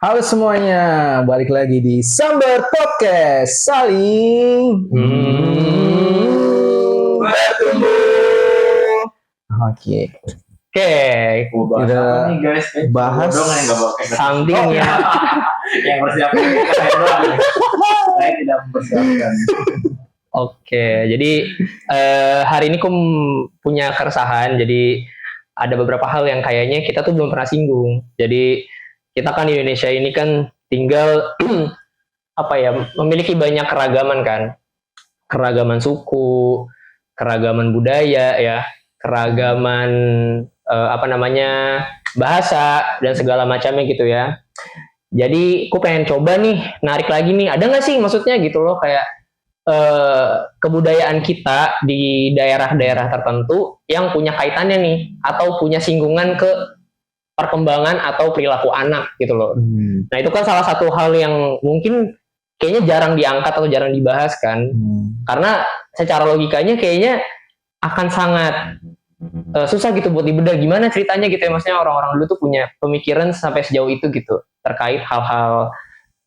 Halo semuanya, balik lagi di Sambar Podcast Saling bertumbuh. Oke, Kita nih guys, bahas dong yang nggak bawa something ya. yang persiapan kita saya doang. Saya tidak mempersiapkan. Oke, jadi hari ini aku punya keresahan. Jadi ada beberapa hal yang kayaknya kita tuh belum pernah singgung. Jadi kita kan di Indonesia ini kan tinggal memiliki banyak keragaman kan, keragaman suku, keragaman budaya ya, keragaman bahasa dan segala macamnya gitu ya. Jadi aku pengen coba nih narik lagi nih, ada nggak sih maksudnya gitu loh kayak kebudayaan kita di daerah-daerah tertentu yang punya kaitannya nih atau punya singgungan ke perkembangan atau perilaku anak gitu loh. Nah itu kan salah satu hal yang mungkin kayaknya jarang diangkat atau jarang dibahas kan, karena secara logikanya kayaknya akan sangat susah gitu buat dibedah gimana ceritanya gitu ya, maksudnya orang-orang dulu tuh punya pemikiran sampai sejauh itu gitu terkait hal-hal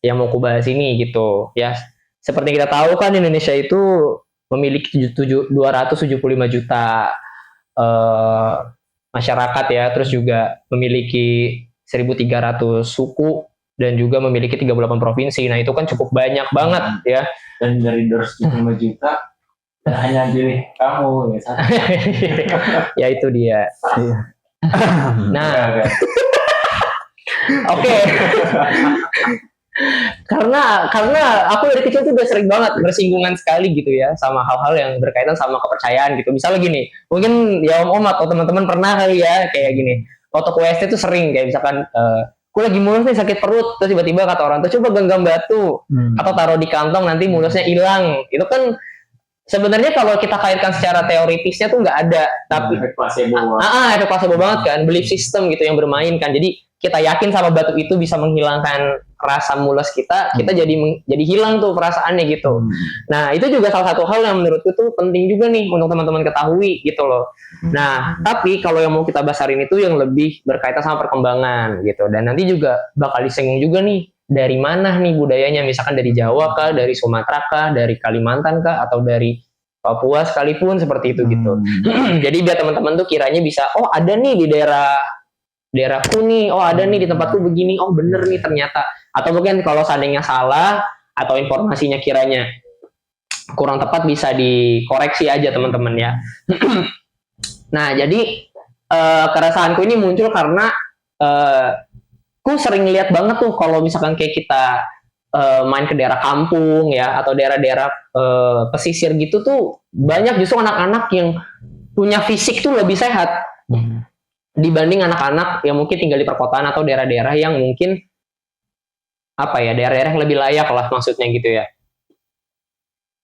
yang mau aku bahas ini gitu ya. Seperti kita tahu kan Indonesia itu memiliki 275 juta masyarakat ya, terus juga memiliki 1.300 suku dan juga memiliki 38 provinsi. Nah itu kan cukup banyak banget ya. Dan dari 275 juta hanya pilih kamu ya satu. Ya itu dia. Nah, oke. Karena aku dari kecil tuh udah sering banget bersinggungan sekali gitu ya sama hal-hal yang berkaitan sama kepercayaan gitu. Misalnya gini, mungkin ya om-om atau teman-teman pernah kali ya kayak gini. Waktu ke WST tuh sering kayak misalkan aku lagi mulus nih sakit perut, terus tiba-tiba kata orang tuh coba genggam batu atau taruh di kantong nanti mulusnya hilang. Itu kan sebenarnya kalau kita kaitkan secara teoritisnya tuh nggak ada, tapi efek placebo. Efek placebo banget kan, belief system gitu yang bermain kan. Jadi kita yakin sama batu itu bisa menghilangkan rasa mules kita jadi hilang tuh perasaannya gitu. Nah itu juga salah satu hal yang menurutku tuh penting juga nih untuk teman-teman ketahui gitu loh. Nah tapi kalau yang mau kita bahas hari ini tuh yang lebih berkaitan sama perkembangan gitu, dan nanti juga bakal disinggung juga nih dari mana nih budayanya, misalkan dari Jawa kah, dari Sumatera kah, dari Kalimantan kah, atau dari Papua sekalipun seperti itu gitu. Jadi biar teman-teman tuh kiranya bisa, oh ada nih di daerahku nih, oh ada nih di tempatku begini, oh bener nih ternyata. Atau mungkin kalau seandainya salah atau informasinya kiranya kurang tepat bisa dikoreksi aja teman-teman ya. Nah jadi keresahanku ini muncul karena aku sering lihat banget tuh kalau misalkan kayak kita main ke daerah kampung ya atau daerah-daerah pesisir gitu tuh banyak justru anak-anak yang punya fisik tuh lebih sehat dibanding anak-anak yang mungkin tinggal di perkotaan atau daerah-daerah yang mungkin daerah-daerah yang lebih layak lah maksudnya gitu ya.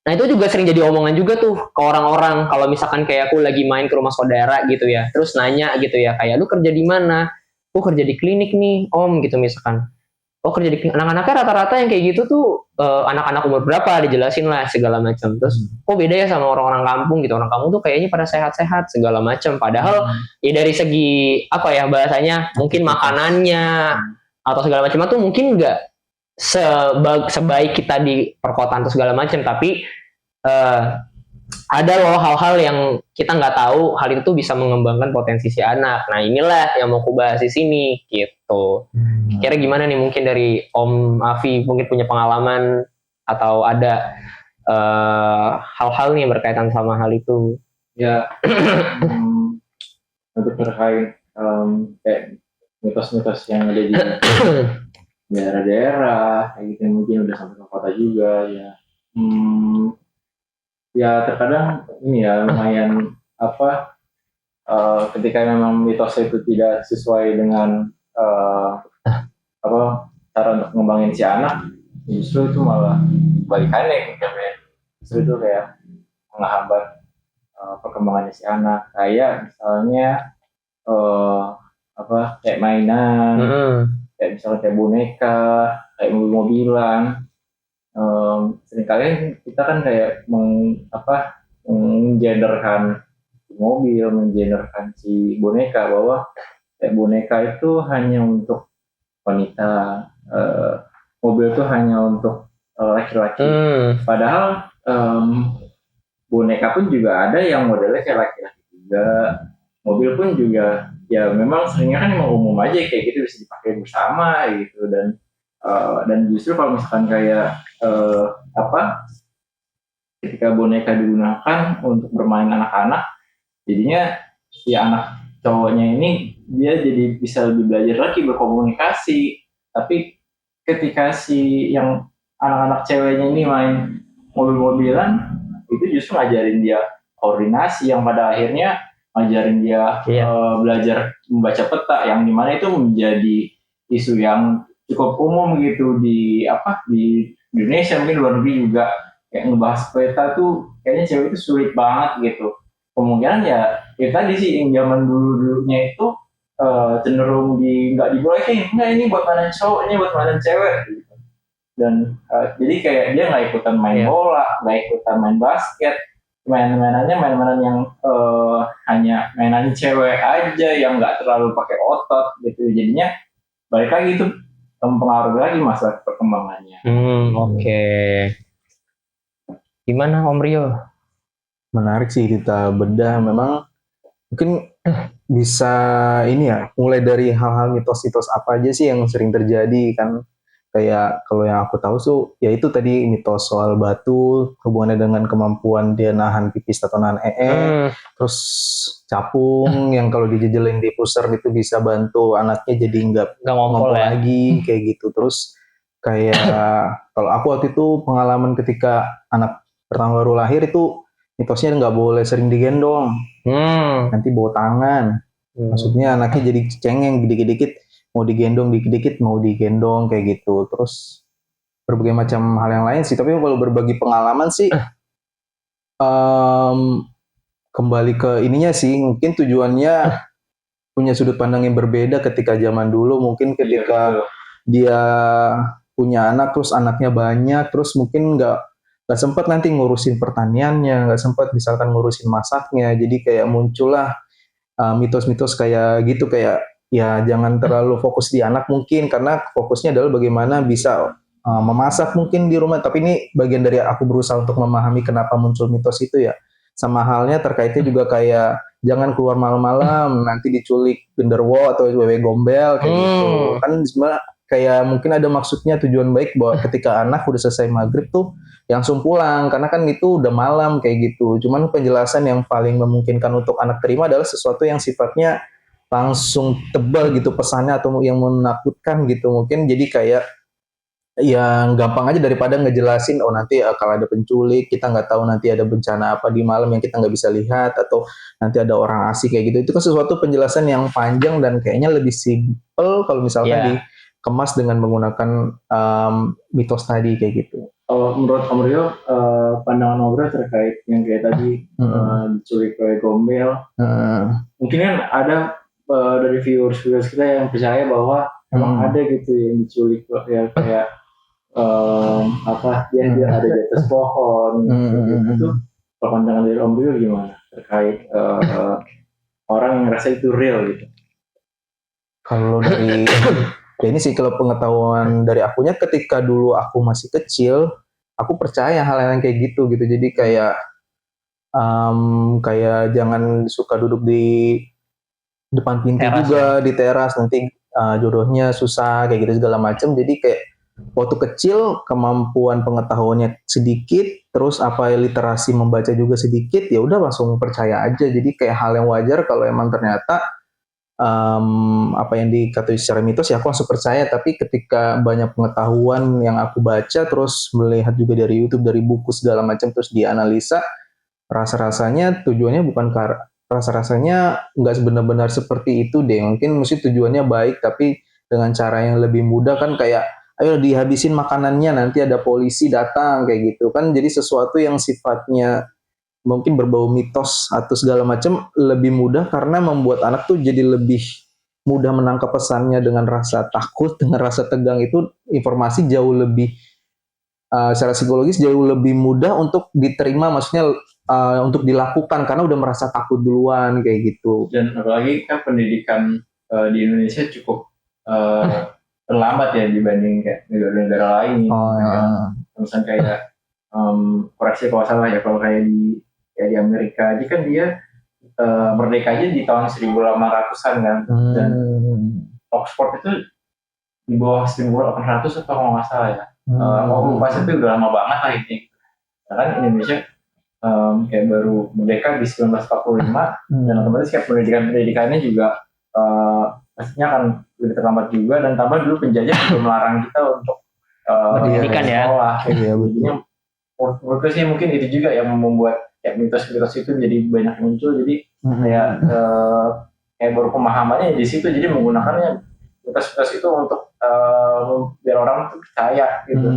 Nah itu juga sering jadi omongan juga tuh ke orang-orang kalau misalkan kayak aku lagi main ke rumah saudara gitu ya, terus nanya gitu ya kayak lu kerja di mana? Aku kerja di klinik nih om gitu misalkan. Oh kerja di klinik. Anak-anaknya rata-rata yang kayak gitu tuh anak-anak umur berapa, dijelasin lah segala macam. Terus kok beda ya sama orang-orang kampung gitu, orang kampung tuh kayaknya pada sehat-sehat segala macam, padahal ya dari segi bahasanya mungkin makanannya atau segala macam tuh mungkin nggak sebaik kita di perkotaan atau segala macam, tapi ada loh hal-hal yang kita nggak tahu, hal itu tuh bisa mengembangkan potensi si anak. Nah inilah yang mau aku bahas di sini gitu. Kira gimana nih, mungkin dari Om Afi mungkin punya pengalaman atau ada hal-hal nih yang berkaitan sama hal itu Ya. Untuk terkait kayak mitos-mitos yang ada di daerah-daerah kayak gitu, mungkin udah sampai ke kota juga ya. Ya terkadang ini ya lumayan ketika memang mitos itu tidak sesuai dengan cara untuk ngembangin si anak, justru itu malah balikannya gitu ya. Justru itu kayak menghambat perkembangannya si anak, kayak misalnya kayak mainan, kayak misalnya kayak boneka, kayak mobil-mobilan. Seringkali kita kan kayak menggenderkan mobil, menggenderkan si boneka, bahwa kayak boneka itu hanya untuk wanita, mobil tuh hanya untuk laki-laki. Padahal boneka pun juga ada yang modelnya kayak laki-laki juga. Mobil pun juga ya memang seringnya kan emang umum aja kayak gitu, bisa dipakai bersama gitu. Dan justru kalau misalkan kayak ketika boneka digunakan untuk bermain anak-anak, jadinya si anak cowoknya ini dia jadi bisa lebih belajar lagi berkomunikasi. Tapi ketika si yang anak-anak ceweknya ini main mobil-mobilan, itu justru ngajarin dia koordinasi, yang pada akhirnya ngajarin dia belajar membaca peta, yang dimana itu menjadi isu yang cukup umum gitu di Indonesia, mungkin luar negeri juga. Kayak ngebahas peta tuh kayaknya cewek itu sulit banget gitu. Kemungkinan ya tadi sih yang zaman dulunya itu cenderung nggak dibolehin, nggak ini buat mainan cowok, ini buat mainan cewek gitu. Dan jadi kayak dia nggak ikutan main bola, nggak ikutan main basket, mainan-mainan yang hanya mainan cewek aja yang nggak terlalu pakai otot gitu. Jadinya balik lagi itu mempengaruhi lagi masalah perkembangannya. Oke. Gimana Om Rio? Menarik sih kita bedah. Memang mungkin bisa ini ya, mulai dari hal-hal mitos-mitos apa aja sih yang sering terjadi kan. Kayak kalau yang aku tahu tuh ya itu tadi mitos soal batu, hubungannya dengan kemampuan dia nahan pipis atau nahan terus capung yang kalau dijejelin di pusar itu bisa bantu anaknya jadi nggak ngompol lagi kayak gitu. Terus kayak kalau aku waktu itu pengalaman ketika anak pertama baru lahir itu mitosnya nggak boleh sering digendong, nanti bawa tangan. Maksudnya anaknya jadi cengeng dikit-dikit, mau digendong dikit-dikit, mau digendong kayak gitu. Terus berbagai macam hal yang lain sih. Tapi kalau berbagi pengalaman sih, kembali ke ininya sih, mungkin tujuannya punya sudut pandang yang berbeda ketika zaman dulu. Mungkin ketika dia punya anak, terus anaknya banyak, terus mungkin nggak sempat nanti ngurusin pertaniannya, nggak sempat misalkan ngurusin masaknya. Jadi kayak muncullah mitos-mitos kayak gitu, kayak ya jangan terlalu fokus di anak mungkin, karena fokusnya adalah bagaimana bisa memasak mungkin di rumah. Tapi ini bagian dari aku berusaha untuk memahami kenapa muncul mitos itu ya. Sama halnya terkaitnya juga kayak jangan keluar malam-malam, nanti diculik genderuwo atau wewe gombel kayak gitu. Kan sebenarnya kayak mungkin ada maksudnya, tujuan baik bahwa ketika anak udah selesai maghrib tuh langsung pulang, karena kan itu udah malam kayak gitu. Cuman penjelasan yang paling memungkinkan untuk anak terima adalah sesuatu yang sifatnya langsung tebal gitu pesannya, atau yang menakutkan gitu. Mungkin jadi kayak yang gampang aja daripada ngejelasin, oh nanti kalau ada penculik, kita nggak tahu nanti ada bencana apa di malam yang kita nggak bisa lihat, atau nanti ada orang asing kayak gitu. Itu kan sesuatu penjelasan yang panjang dan kayaknya lebih simple kalau misalkan dikemas dengan menggunakan mitos tadi kayak gitu. Menurut Om Rio, pandangan Om Rio terkait yang kayak tadi diculik oleh gombel, mungkin kan ada dari viewers kita yang percaya bahwa emang ada gitu yang diculik kayak dia ada di atas pohon gitu. Pandangan dari Om Rio gimana terkait orang yang ngerasa itu real gitu? Kalau dari ya ini sih, kalau pengetahuan dari akunya, ketika dulu aku masih kecil, aku percaya hal yang kayak gitu. Jadi kayak jangan suka duduk di depan pintu teras, juga di teras, nanti jodohnya susah kayak gitu segala macam. Jadi kayak waktu kecil kemampuan pengetahuannya sedikit, terus literasi membaca juga sedikit, ya udah langsung percaya aja. Jadi kayak hal yang wajar kalau emang ternyata apa yang dikatakan secara mitos, ya aku langsung percaya. Tapi ketika banyak pengetahuan yang aku baca, terus melihat juga dari YouTube, dari buku segala macam, terus dianalisa, rasa-rasanya tujuannya bukan rasa-rasanya nggak benar-benar seperti itu deh. Mungkin mesti tujuannya baik, tapi dengan cara yang lebih mudah kan, kayak ayo dihabisin makanannya, nanti ada polisi datang kayak gitu kan. Jadi sesuatu yang sifatnya mungkin berbau mitos atau segala macam lebih mudah, karena membuat anak tuh jadi lebih mudah menangkap pesannya. Dengan rasa takut, dengan rasa tegang, itu informasi jauh lebih secara psikologis jauh lebih mudah untuk diterima, maksudnya untuk dilakukan, karena udah merasa takut duluan kayak gitu. Dan apalagi kan pendidikan di Indonesia cukup terlambat ya dibanding kayak negara-negara lain. Oh, Misalnya kayak koreksi kalau salah ya, kalau kayak di Amerika aja kan dia merdeka aja di tahun 1800-an kan, dan Oxford itu di bawah 1800 atau kalau nggak salah ya. Lupa sih, itu udah lama banget lah ini. Nah, kan Indonesia kayak baru merdeka di 1945 dan otomatis kayak pendidikannya juga pastinya akan lebih terlambat juga, dan tambah dulu penjajah juga melarang kita untuk pendidikan ya. Sekolah. Jadinya menurutku sih mungkin itu juga yang membuat kayak mitos-mitos itu jadi banyak muncul. Jadi kayak baru pemahamannya di situ, jadi menggunakannya mitos-mitos itu untuk biar orang tuh percaya gitu.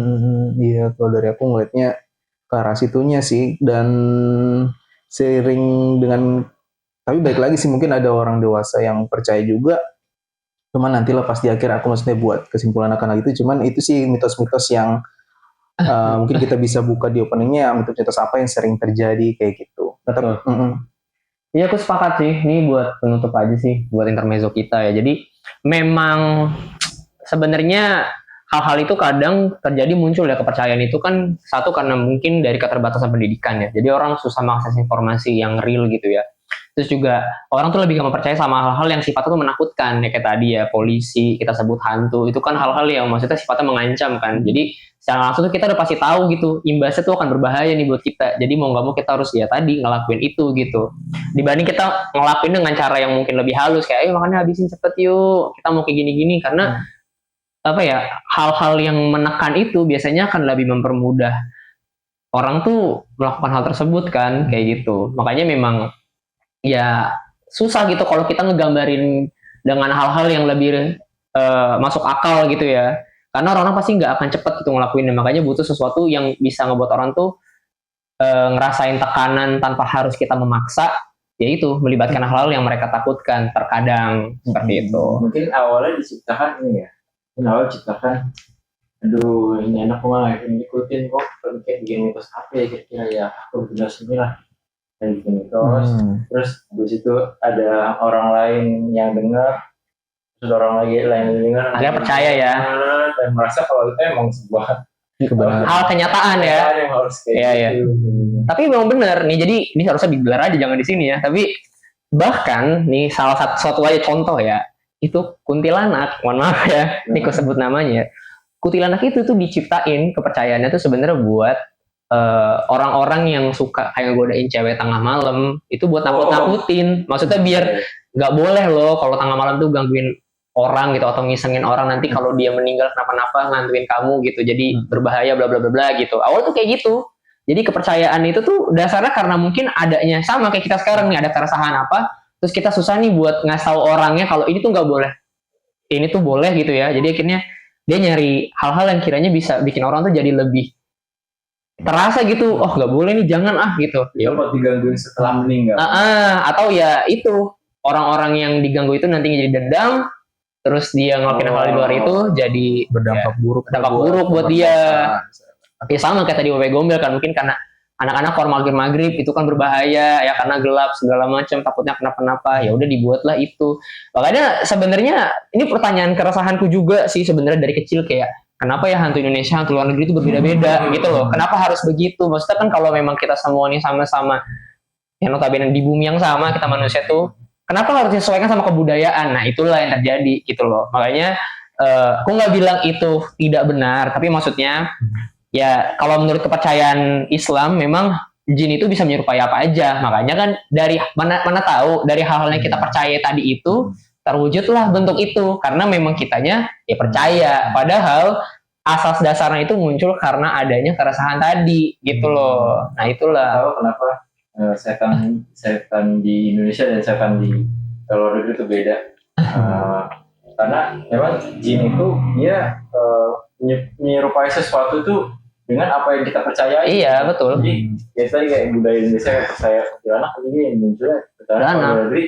Iya, kalau dari aku ngeliatnya ke arah situnya sih, dan seiring dengan, tapi baik lagi sih mungkin ada orang dewasa yang percaya juga, cuman nantilah pas di akhir aku maksudnya buat kesimpulan akan hal itu. Cuman itu sih mitos-mitos yang mungkin kita bisa buka di openingnya, mitos-mitos apa yang sering terjadi kayak gitu. Tetap. Iya, aku sepakat sih. Ini buat penutup aja sih, buat intermezzo kita ya. Jadi memang sebenarnya hal-hal itu kadang terjadi muncul ya, kepercayaan itu kan satu karena mungkin dari keterbatasan pendidikan ya. Jadi orang susah mengakses informasi yang real gitu ya. Terus juga orang tuh lebih gampang percaya sama hal-hal yang sifatnya tuh menakutkan ya, kayak tadi ya polisi, kita sebut hantu, itu kan hal-hal yang maksudnya sifatnya mengancam kan. Jadi secara langsung tuh kita udah pasti tahu gitu, imbasnya tuh akan berbahaya nih buat kita. Jadi mau nggak mau kita harus ya tadi ngelakuin itu gitu. Dibanding kita ngelakuin dengan cara yang mungkin lebih halus kayak, ayo makanya habisin cepet yuk, kita mau kayak gini-gini, karena apa ya, hal-hal yang menekan itu biasanya akan lebih mempermudah orang tuh melakukan hal tersebut kan, kayak gitu. Makanya memang ya susah gitu kalau kita ngegambarin dengan hal-hal yang lebih masuk akal gitu ya, karena orang pasti nggak akan cepet gitu ngelakuinnya. Makanya butuh sesuatu yang bisa ngebuat orang tuh ngerasain tekanan tanpa harus kita memaksa, yaitu melibatkan hal-hal yang mereka takutkan terkadang seperti itu. Mungkin awalnya diciptakan ini ya, awalnya diciptakan, aduh ini anak malah ngikutin kok kayak bikin mitos apa ya kira-kira ya, aku benar sini lah dan bikin mitos. Terus habis itu ada orang lain yang dengar, terus orang lain dengar, akhirnya percaya ya, dan merasa kalau itu emang sebuah hal kenyataan ya. yang harus kayak Iya. gitu. Tapi memang benar nih, jadi ini harusnya digelar aja, jangan di sini ya. Tapi bahkan nih salah satu aja contoh ya, itu kuntilanak, mohon maaf ya, ini aku sebut namanya. Kuntilanak itu tuh diciptain kepercayaannya tuh sebenarnya buat orang-orang yang suka kayak godain cewek tengah malam, itu buat nakut-nakutin. Maksudnya biar nggak boleh loh kalau tengah malam tuh gangguin orang gitu atau ngisengin orang, nanti kalau dia meninggal kenapa-napa ngantuin kamu gitu, jadi berbahaya bla bla bla bla gitu. Awal tuh kayak gitu. Jadi kepercayaan itu tuh dasarnya karena mungkin adanya sama kayak kita sekarang nih, ada keresahan apa, terus kita susah nih buat ngasih tahu orangnya kalau ini tuh nggak boleh, ini tuh boleh gitu ya. Jadi akhirnya dia nyari hal-hal yang kiranya bisa bikin orang tuh jadi lebih terasa gitu, oh nggak boleh nih, jangan gitu. Ya buat digangguin setelah meninggal. Atau ya itu orang-orang yang diganggu itu nantinya jadi dendam, terus dia ngelakuin hal di luar itu jadi berdampak buruk buat dia. Ya sama kayak tadi Wewe Gombel kan, mungkin karena anak-anak kalau maghrib itu kan berbahaya ya, karena gelap segala macam, takutnya kenapa-napa, ya udah dibuatlah itu. Makanya sebenarnya ini pertanyaan keresahanku juga sih sebenarnya dari kecil, kayak kenapa ya hantu Indonesia, hantu luar negeri itu berbeda-beda gitu loh. Kenapa harus begitu? Maksudnya kan kalau memang kita semua ini sama-sama yang notabene di bumi yang sama, kita manusia tuh, kenapa harus disesuaikan sama kebudayaan? Nah itulah yang terjadi gitu loh. Makanya aku nggak bilang itu tidak benar, tapi maksudnya ya kalau menurut kepercayaan Islam memang jin itu bisa menyerupai apa aja. Makanya kan dari mana tahu dari hal-hal yang kita percaya tadi itu terwujudlah bentuk itu, karena memang kitanya ya percaya, padahal asas dasarnya itu muncul karena adanya keresahan tadi gitu loh. Nah itulah. Tahu kenapa setan di Indonesia dan setan di luar negeri itu beda? Karena memang jin itu dia menyerupai sesuatu itu dengan apa yang kita percaya. Iya betul. Jadi biasanya kayak budaya Indonesia yang percaya kuntilanak, jadi yang munculnya kuntilanak. Luar negeri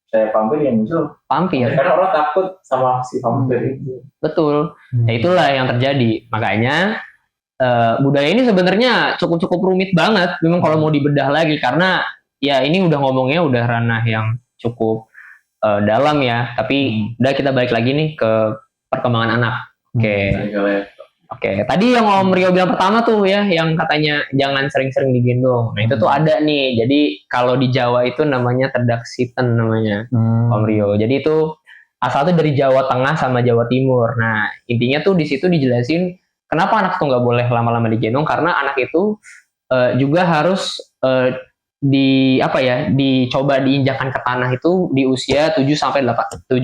saya vampir yang muncul vampir. Karena orang takut sama si vampir itu. Betul. Ya itulah yang terjadi. Makanya budaya ini sebenarnya cukup rumit banget. Memang kalau mau dibedah lagi, karena ya ini udah ngomongnya udah ranah yang cukup dalam ya. Tapi udah kita balik lagi nih ke perkembangan anak. Oke. Oke. Tadi yang Om Rio bilang pertama tuh ya, yang katanya jangan sering-sering digendong. Nah, itu tuh ada nih. Jadi kalau di Jawa itu namanya terdaksiten namanya, Om Rio. Jadi itu asal tuh dari Jawa Tengah sama Jawa Timur. Nah, intinya tuh di situ dijelasin kenapa anak tuh nggak boleh lama-lama digendong, karena anak itu juga harus dicoba diinjakan ke tanah itu di usia 7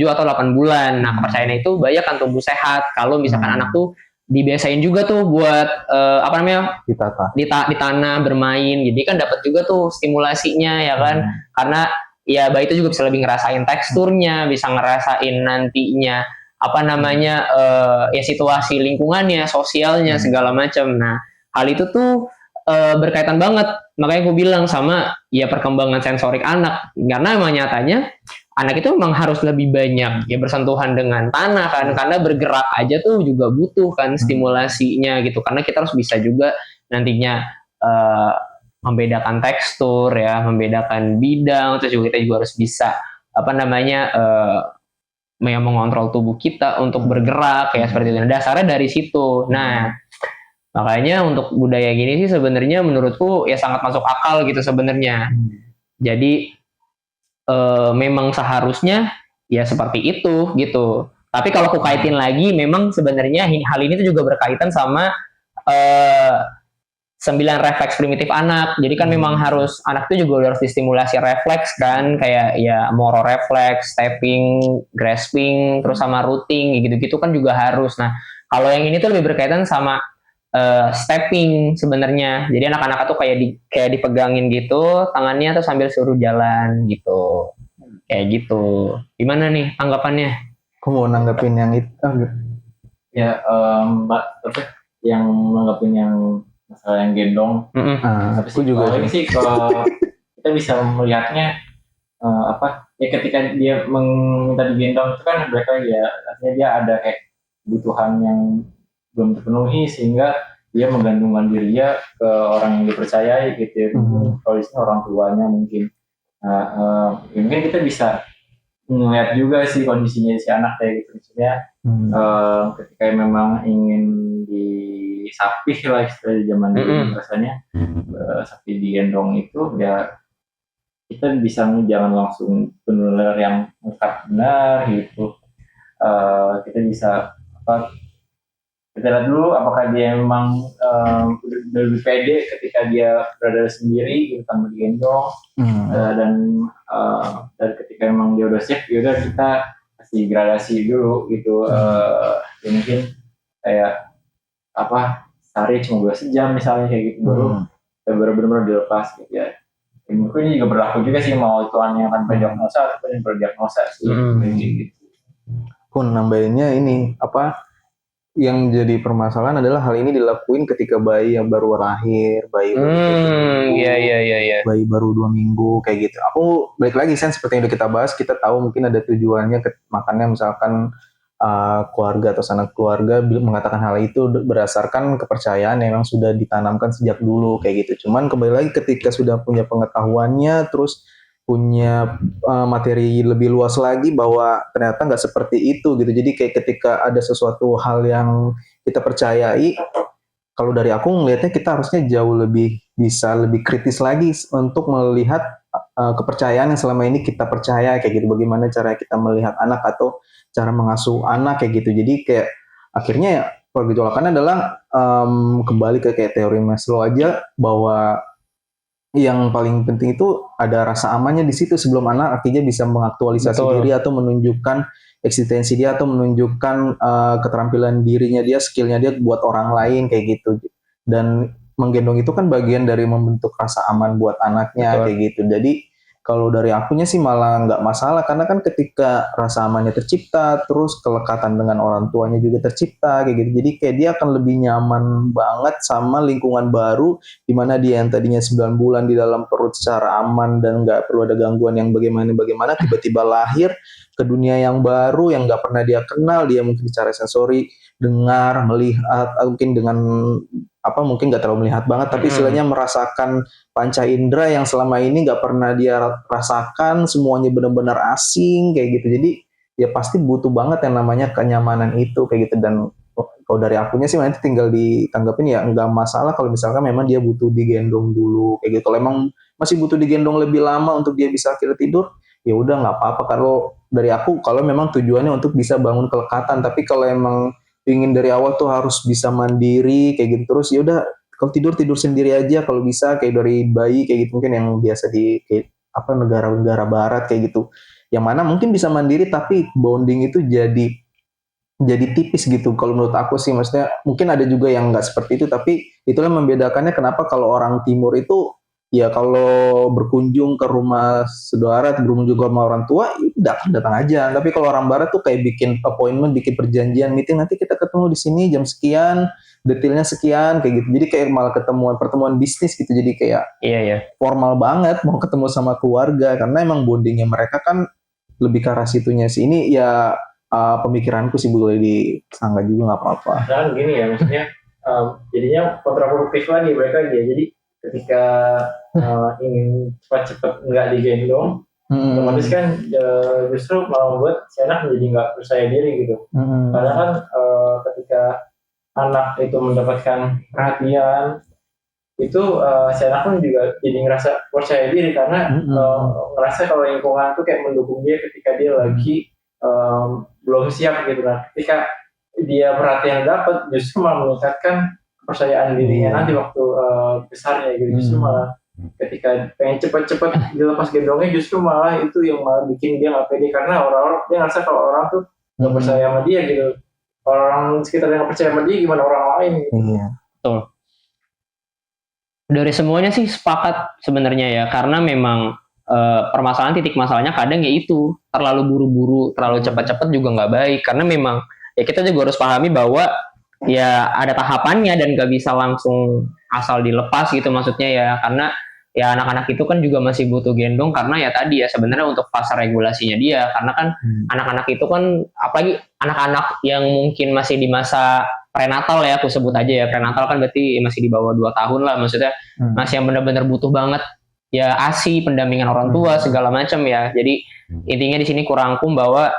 atau 8 bulan. Nah, kepercayaan itu banyak kan tumbuh sehat kalau misalkan anak tuh dibiasain juga tuh buat di tanah bermain, jadi kan dapat juga tuh stimulasinya ya kan, karena ya bayi itu juga bisa lebih ngerasain teksturnya, bisa ngerasain nantinya ya situasi lingkungannya, sosialnya, segala macam. Nah, hal itu tuh berkaitan banget, makanya gue bilang sama ya perkembangan sensorik anak, karena emang nyatanya anak itu memang harus lebih banyak ya bersentuhan dengan tanah kan, karena bergerak aja tuh juga butuh kan stimulasinya gitu, karena kita harus bisa juga nantinya membedakan tekstur ya, membedakan bidang, terus juga kita juga harus bisa mengontrol tubuh kita untuk bergerak kayak seperti itu. Nah, dasarnya dari situ. Nah, makanya untuk budaya gini sih sebenarnya menurutku ya sangat masuk akal gitu sebenarnya. Jadi memang seharusnya ya seperti itu gitu. Tapi kalau aku kaitin lagi, memang sebenarnya hal ini tuh juga berkaitan sama 9 refleks primitif anak. Jadi kan memang harus anak itu juga harus distimulasi refleks kan, kayak ya moro refleks, stepping, grasping, terus sama rooting gitu-gitu kan juga harus. Nah, kalau yang ini tuh lebih berkaitan sama stepping sebenarnya. Jadi anak-anak tuh kayak dipegangin gitu tangannya tuh sambil suruh jalan gitu. Kayak gitu. Gimana nih tanggapannya? Aku mau nanggepin yang itu. Ya, Mbak, yang nanggepin yang masalah yang gendong. Aku juga ini sih kalau kita bisa melihatnya ya ketika dia minta digendong itu kan mereka ya artinya dia ada kayak kebutuhan yang belum terpenuhi sehingga dia menggantungkan dirinya ke orang yang dipercayai gitu ya. Kalau di sini orang tuanya mungkin. Mungkin kita bisa melihat juga sih kondisinya si anak kayak gitu. Misalnya ketika memang ingin disapih lah istilah zaman dulu rasanya sapi digendong itu ya kita bisa jangan langsung benar yang lengkap benar gitu. Kita bisa kita lihat dulu apakah dia memang lebih pede ketika dia berada sendiri gitu tanpa digendong, dan ketika memang dia udah siap, ya udah kita kasih gradasi dulu gitu. Ya mungkin kayak sehari cuma 2 jam misalnya kayak gitu, baru benar-benar dilepas gitu ya. Mungkin ini juga berlaku juga sih mau tuannya tanpa diagnosa ataupun yang berdiagnosa sih. Gitu. Pun nambahinnya ini yang jadi permasalahan adalah hal ini dilakuin ketika bayi yang baru lahir, bayi baru 2 minggu kayak gitu. Aku balik lagi seperti yang udah kita bahas, kita tahu mungkin ada tujuannya, makanya misalkan keluarga atau sanak keluarga mengatakan hal itu berdasarkan kepercayaan yang memang sudah ditanamkan sejak dulu kayak gitu. Cuman kembali lagi ketika sudah punya pengetahuannya, terus punya materi lebih luas lagi bahwa ternyata nggak seperti itu gitu. Jadi kayak ketika ada sesuatu hal yang kita percayai, kalau dari aku ngelihatnya kita harusnya jauh lebih kritis lagi untuk melihat kepercayaan yang selama ini kita percaya kayak gitu. Bagaimana cara kita melihat anak atau cara mengasuh anak kayak gitu. Jadi kayak akhirnya pergejolakannya adalah kembali ke kayak teori Maslow aja, bahwa yang paling penting itu ada rasa amannya di situ sebelum anak artinya bisa mengaktualisasi diri atau menunjukkan eksistensi dia atau menunjukkan keterampilan dirinya dia, skillnya dia buat orang lain kayak gitu. Dan menggendong itu kan bagian dari membentuk rasa aman buat anaknya kayak gitu. Jadi kalau dari akunya sih malah nggak masalah, karena kan ketika rasa amannya tercipta, terus kelekatan dengan orang tuanya juga tercipta kayak gitu. Jadi kayak dia akan lebih nyaman banget sama lingkungan baru, di mana dia yang tadinya 9 bulan di dalam perut secara aman dan nggak perlu ada gangguan yang bagaimana, tiba-tiba lahir ke dunia yang baru yang nggak pernah dia kenal. Dia mungkin secara sensori, dengar, melihat, mungkin dengan mungkin nggak terlalu melihat banget, tapi istilahnya merasakan panca indera yang selama ini nggak pernah dia rasakan, semuanya benar-benar asing kayak gitu. Jadi ya pasti butuh banget yang namanya kenyamanan itu kayak gitu. Dan kalau dari akunya sih nanti tinggal ditanggapin ya nggak masalah kalau misalkan memang dia butuh digendong dulu kayak gitu. Kalau emang masih butuh digendong lebih lama untuk dia bisa akhirnya tidur, ya udah nggak apa-apa. Kalau dari aku, kalau memang tujuannya untuk bisa bangun kelekatan, tapi kalau emang ingin dari awal tuh harus bisa mandiri kayak gitu terus, ya udah kalau tidur sendiri aja kalau bisa, kayak dari bayi kayak gitu, mungkin yang biasa di kayak apa negara-negara barat kayak gitu, yang mana mungkin bisa mandiri tapi bonding itu jadi tipis gitu. Kalau menurut aku sih, maksudnya mungkin ada juga yang nggak seperti itu, tapi itulah membedakannya kenapa kalau orang timur itu ya kalau berkunjung ke rumah saudara, berkunjung ke rumah orang tua, ya datang aja. Tapi kalau orang barat tuh kayak bikin appointment, bikin perjanjian meeting, nanti kita ketemu di sini jam sekian, detailnya sekian kayak gitu. Jadi kayak malah pertemuan bisnis gitu. Jadi kayak Iya. formal banget mau ketemu sama keluarga, karena emang bondingnya mereka kan lebih ke arah situnya sih. Ini ya pemikiranku sih, boleh disanggah juga nggak apa-apa. Nah, gini ya, maksudnya jadinya kontraproduktif lagi mereka dia. Jadi ketika ingin cepat-cepat nggak digendong, otomatis kan justru malah membuat si anak menjadi nggak percaya diri gitu. Karena kan ketika anak itu mendapatkan perhatian, itu si anak pun juga jadi ngerasa percaya diri karena ngerasa kalau lingkungan tuh kayak mendukung dia ketika dia lagi belum siap gitu. Nah, ketika dia perhatian dapat, justru malah meningkatkan kepercayaan dirinya nanti waktu besarnya gitu. Justru malah ketika pengen cepat-cepat dilepas gendongnya, justru malah itu yang malah bikin dia nggak pede, karena orang-orang dia ngerasa kalau orang tuh nggak percaya sama dia gitu. Orang sekitar yang nggak percaya sama dia, gimana orang lain gitu. Iya. Betul. Dari semuanya sih sepakat sebenarnya ya, karena memang permasalahan titik masalahnya kadang ya itu terlalu buru-buru, terlalu cepat-cepat juga nggak baik, karena memang ya kita juga harus pahami bahwa ya ada tahapannya dan nggak bisa langsung asal dilepas gitu maksudnya ya, karena ya anak-anak itu kan juga masih butuh gendong, karena ya tadi ya sebenarnya untuk fase regulasinya dia, karena kan anak-anak itu kan apalagi anak-anak yang mungkin masih di masa prenatal ya, aku sebut aja ya, prenatal kan berarti masih di bawah 2 tahun lah, maksudnya masih yang benar-benar butuh banget ya ASI, pendampingan orang tua segala macam ya. Jadi intinya di sini kurangkum bahwa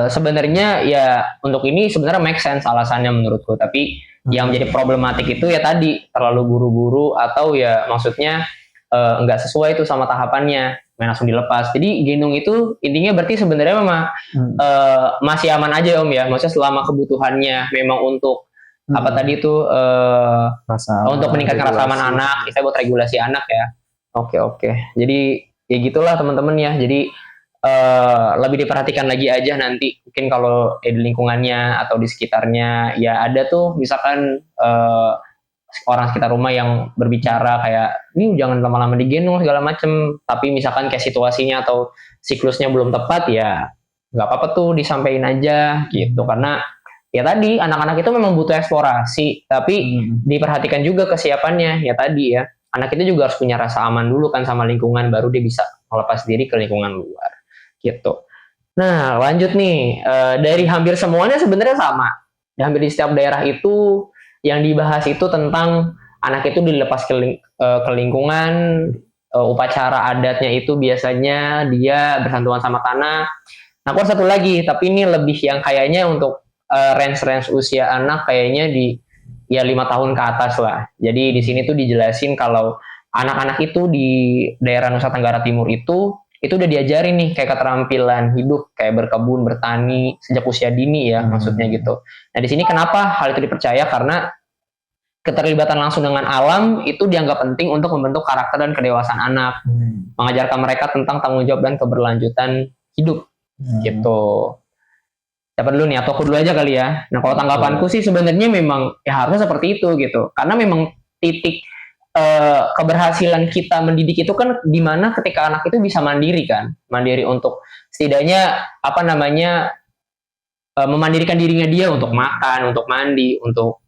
sebenarnya ya untuk ini sebenarnya make sense alasannya menurutku, tapi yang menjadi problematik itu ya tadi terlalu buru-buru atau ya maksudnya enggak sesuai itu sama tahapannya, main langsung dilepas. Jadi gendong itu intinya berarti sebenarnya memang masih aman aja Om ya, maksudnya selama kebutuhannya memang untuk apa tadi itu untuk meningkatkan rasa aman anak, kita buat regulasi anak ya. Oke. Jadi ya gitulah teman-teman ya. Jadi lebih diperhatikan lagi aja nanti mungkin kalau di lingkungannya atau di sekitarnya ya ada tuh misalkan orang sekitar rumah yang berbicara kayak ini jangan lama-lama digendong segala macem, tapi misalkan kayak situasinya atau siklusnya belum tepat ya nggak apa-apa tuh disampaikan aja gitu, karena ya tadi anak-anak itu memang butuh eksplorasi, tapi diperhatikan juga kesiapannya ya tadi ya, anak itu juga harus punya rasa aman dulu kan sama lingkungan, baru dia bisa melepas diri ke lingkungan luar gitu. Nah lanjut nih, dari hampir semuanya sebenarnya sama, hampir di setiap daerah itu yang dibahas itu tentang anak itu dilepas ke lingkungan, upacara adatnya itu biasanya dia bersentuhan sama tanah. Nah aku satu lagi, tapi ini lebih yang kayaknya untuk range usia anak kayaknya di ya 5 tahun ke atas lah. Jadi di sini tuh dijelasin kalau anak-anak itu di daerah Nusa Tenggara Timur itu udah diajarin nih kayak keterampilan hidup, kayak berkebun, bertani sejak usia dini ya maksudnya gitu. Nah di sini kenapa hal itu dipercaya, karena keterlibatan langsung dengan alam itu dianggap penting untuk membentuk karakter dan kedewasaan anak, mengajarkan mereka tentang tanggung jawab dan keberlanjutan hidup gitu. Siapa dulu nih, atau aku dulu aja kali ya. Nah kalau tanggapanku sih sebenarnya memang ya harusnya seperti itu gitu, karena memang titik keberhasilan kita mendidik itu kan dimana ketika anak itu bisa mandiri kan, mandiri untuk setidaknya apa namanya memandirikan dirinya dia untuk makan, untuk mandi, untuk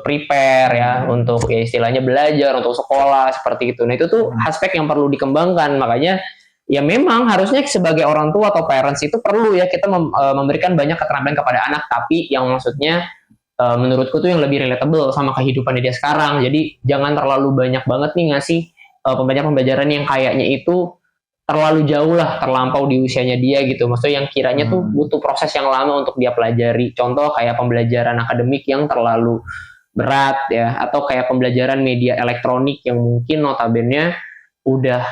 prepare ya, untuk ya istilahnya belajar, untuk sekolah seperti itu. Nah itu tuh aspek yang perlu dikembangkan, makanya ya memang harusnya sebagai orang tua atau parents itu perlu ya kita memberikan banyak keterampilan kepada anak, tapi yang maksudnya menurutku tuh yang lebih relatable sama kehidupan dia sekarang. Jadi jangan terlalu banyak banget nih ngasih pembelajaran yang kayaknya itu terlalu jauh lah, terlampau di usianya dia gitu. Maksudnya yang kiranya tuh butuh proses yang lama untuk dia pelajari. Contoh kayak pembelajaran akademik yang terlalu berat ya, atau kayak pembelajaran media elektronik yang mungkin notabene udah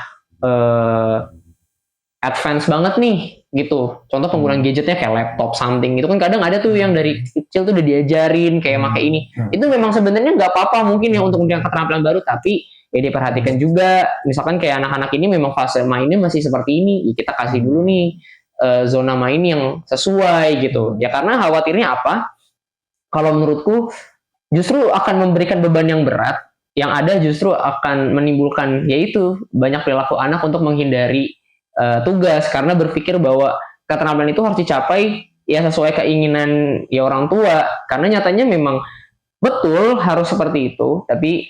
advance banget nih gitu. Contoh penggunaan gadgetnya kayak laptop something itu kan kadang ada tuh yang dari kecil tuh udah diajarin kayak pakai ini. Itu memang sebenarnya nggak apa-apa mungkin ya untuk yang keterampilan baru, tapi ya diperhatikan juga. Misalkan kayak anak-anak ini memang fase mainnya masih seperti ini, ya kita kasih dulu nih zona main yang sesuai gitu. Ya karena khawatirnya apa? Kalau menurutku justru akan memberikan beban yang berat, yang ada justru akan menimbulkan yaitu banyak perilaku anak untuk menghindari tugas karena berpikir bahwa keterampilan itu harus dicapai ya sesuai keinginan ya orang tua, karena nyatanya memang betul harus seperti itu, tapi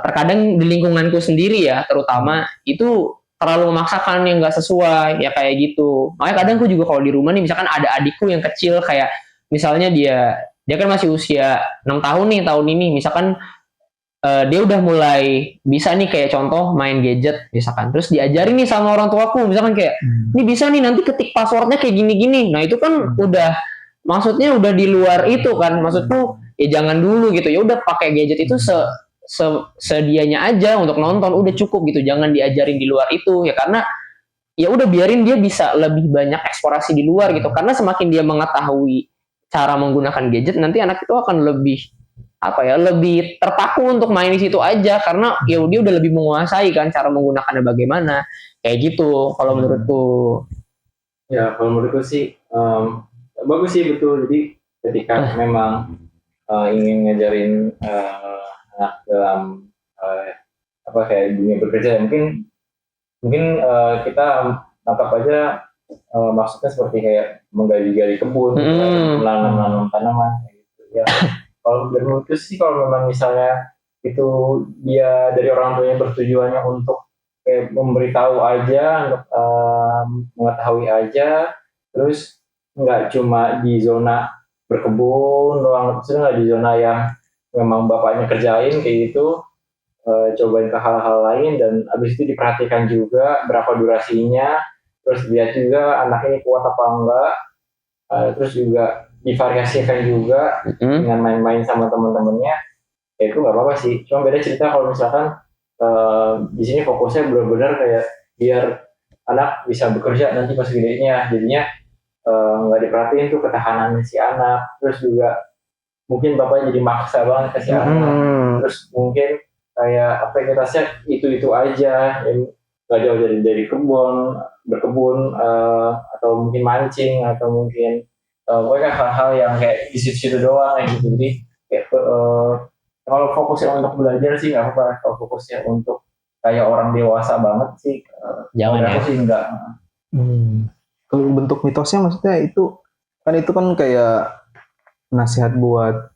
terkadang di lingkunganku sendiri ya terutama itu terlalu memaksakan yang nggak sesuai ya kayak gitu. Makanya kadang aku juga kalau di rumah nih misalkan ada adikku yang kecil kayak misalnya dia kan masih usia 6 tahun nih tahun ini, misalkan dia udah mulai bisa nih kayak contoh main gadget misalkan, terus diajarin nih sama orang tuaku misalkan kayak ini bisa nih nanti ketik passwordnya kayak gini-gini. Nah itu kan udah maksudnya udah di luar itu kan, maksudku ya jangan dulu gitu, ya udah pakai gadget itu sedianya aja untuk nonton udah cukup gitu, jangan diajarin di luar itu ya, karena ya udah biarin dia bisa lebih banyak eksplorasi di luar gitu, karena semakin dia mengetahui cara menggunakan gadget nanti anak itu akan lebih lebih terpaku untuk main di situ aja, karena ya dia udah lebih menguasai kan cara menggunakannya bagaimana kayak gitu kalau menurutku. Ya kalau menurutku sih bagus sih, betul. Jadi ketika memang ingin ngajarin anak dalam kayak dunia bekerja, mungkin kita tangkap aja maksudnya seperti kayak menggali-gali kebun, menanam tanaman gitu ya. Kalau menurutku sih kalau memang misalnya itu dia dari orang tuanya bertujuannya untuk kayak memberitahu aja, untuk mengetahui aja, terus nggak cuma di zona berkebun doang, maksudnya nggak di zona yang memang bapaknya kerjain kayak gitu, cobain ke hal-hal lain, dan abis itu diperhatikan juga berapa durasinya, terus lihat juga anak ini kuat apa enggak, terus juga divariasikan juga dengan main-main sama teman-temannya, ya itu nggak apa-apa sih. Cuma beda cerita kalau misalkan di sini fokusnya benar-benar kayak biar anak bisa bekerja nanti pas gedenya, jadinya nggak diperhatiin tuh ketahanan si anak, terus juga mungkin bapaknya jadi maksa banget ke si anak, terus mungkin kayak aktivitasnya itu aja, yang nggak jauh dari berkebun atau mungkin mancing atau mungkin pokoknya hal-hal yang kayak di situ-situ doang kayak gitu. Jadi kayak kalau fokusnya untuk belajar sih nggak apa-apa, kalau fokusnya untuk kayak orang dewasa banget sih jangan ya. Sih enggak. Kalau bentuk mitosnya maksudnya itu kan kayak nasihat buat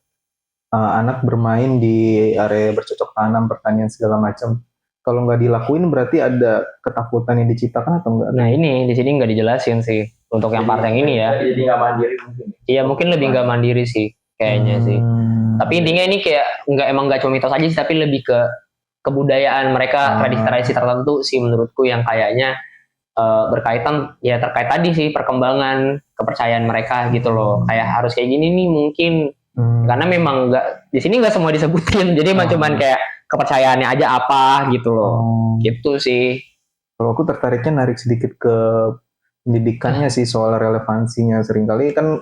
anak bermain di area bercocok tanam, pertanian segala macam. Kalau nggak dilakuin berarti ada ketakutan yang diciptakan atau enggak? Nah ini di sini nggak dijelasin sih untuk yang part yang ini ya. Jadi nggak mandiri mungkin. Iya mungkin lebih nggak mandiri sih kayaknya sih. Tapi intinya ini kayak nggak cuma mitos aja sih, tapi lebih ke kebudayaan mereka, tradisi-tradisi tertentu sih menurutku yang kayaknya berkaitan ya terkait tadi sih perkembangan kepercayaan mereka gitu loh. Kayak harus kayak gini nih mungkin. Karena memang nggak di sini nggak semua disebutin, jadi cuman kayak kepercayaannya aja apa gitu loh, gitu sih. Kalau aku tertariknya narik sedikit ke pendidikannya sih, soal relevansinya. Seringkali kan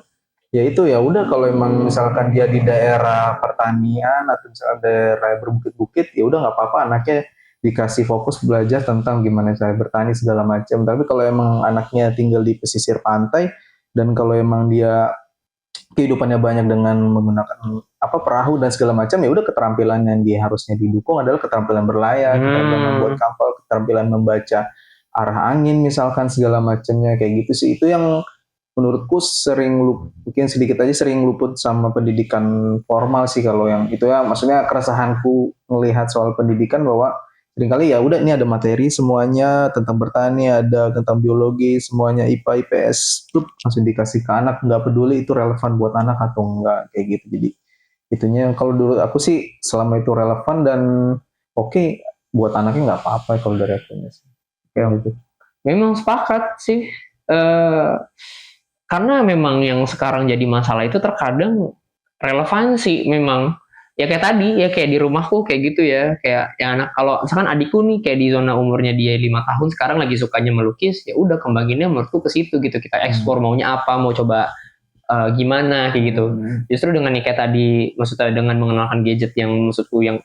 ya itu ya udah, kalau emang misalkan dia di daerah pertanian atau misalnya daerah berbukit-bukit, ya udah nggak apa-apa anaknya dikasih fokus belajar tentang gimana cara bertani segala macam. Tapi kalau emang anaknya tinggal di pesisir pantai dan kalau emang dia kehidupannya banyak dengan menggunakan perahu dan segala macam, ya udah keterampilan yang dia harusnya didukung adalah keterampilan berlayar, keterampilan membuat kapal, keterampilan membaca arah angin misalkan segala macamnya kayak gitu sih. Itu yang menurutku mungkin sedikit aja sering luput sama pendidikan formal sih kalau yang itu ya. Maksudnya keresahanku melihat soal pendidikan bahwa seringkali ya udah ini ada materi semuanya tentang bertani, ada tentang biologi, semuanya IPA IPS tuh langsung dikasih ke anak, nggak peduli itu relevan buat anak atau enggak kayak gitu. Jadi itunya kalau dulu aku sih selama itu relevan dan oke buat anaknya nggak apa-apa kalau dari akunya sih. kayak gitu. Memang sepakat sih. Karena memang yang sekarang jadi masalah itu terkadang relevansi memang. Ya kayak tadi, ya kayak di rumahku kayak gitu ya. Kayak ya anak, kalau misalkan adikku nih kayak di zona umurnya dia 5 tahun sekarang lagi sukanya melukis, ya udah kembanginnya menurutku ke situ gitu. Kita eksplor maunya apa, mau coba gimana kayak gitu. Justru dengan kayak tadi, maksudnya dengan mengenalkan gadget yang maksudku yang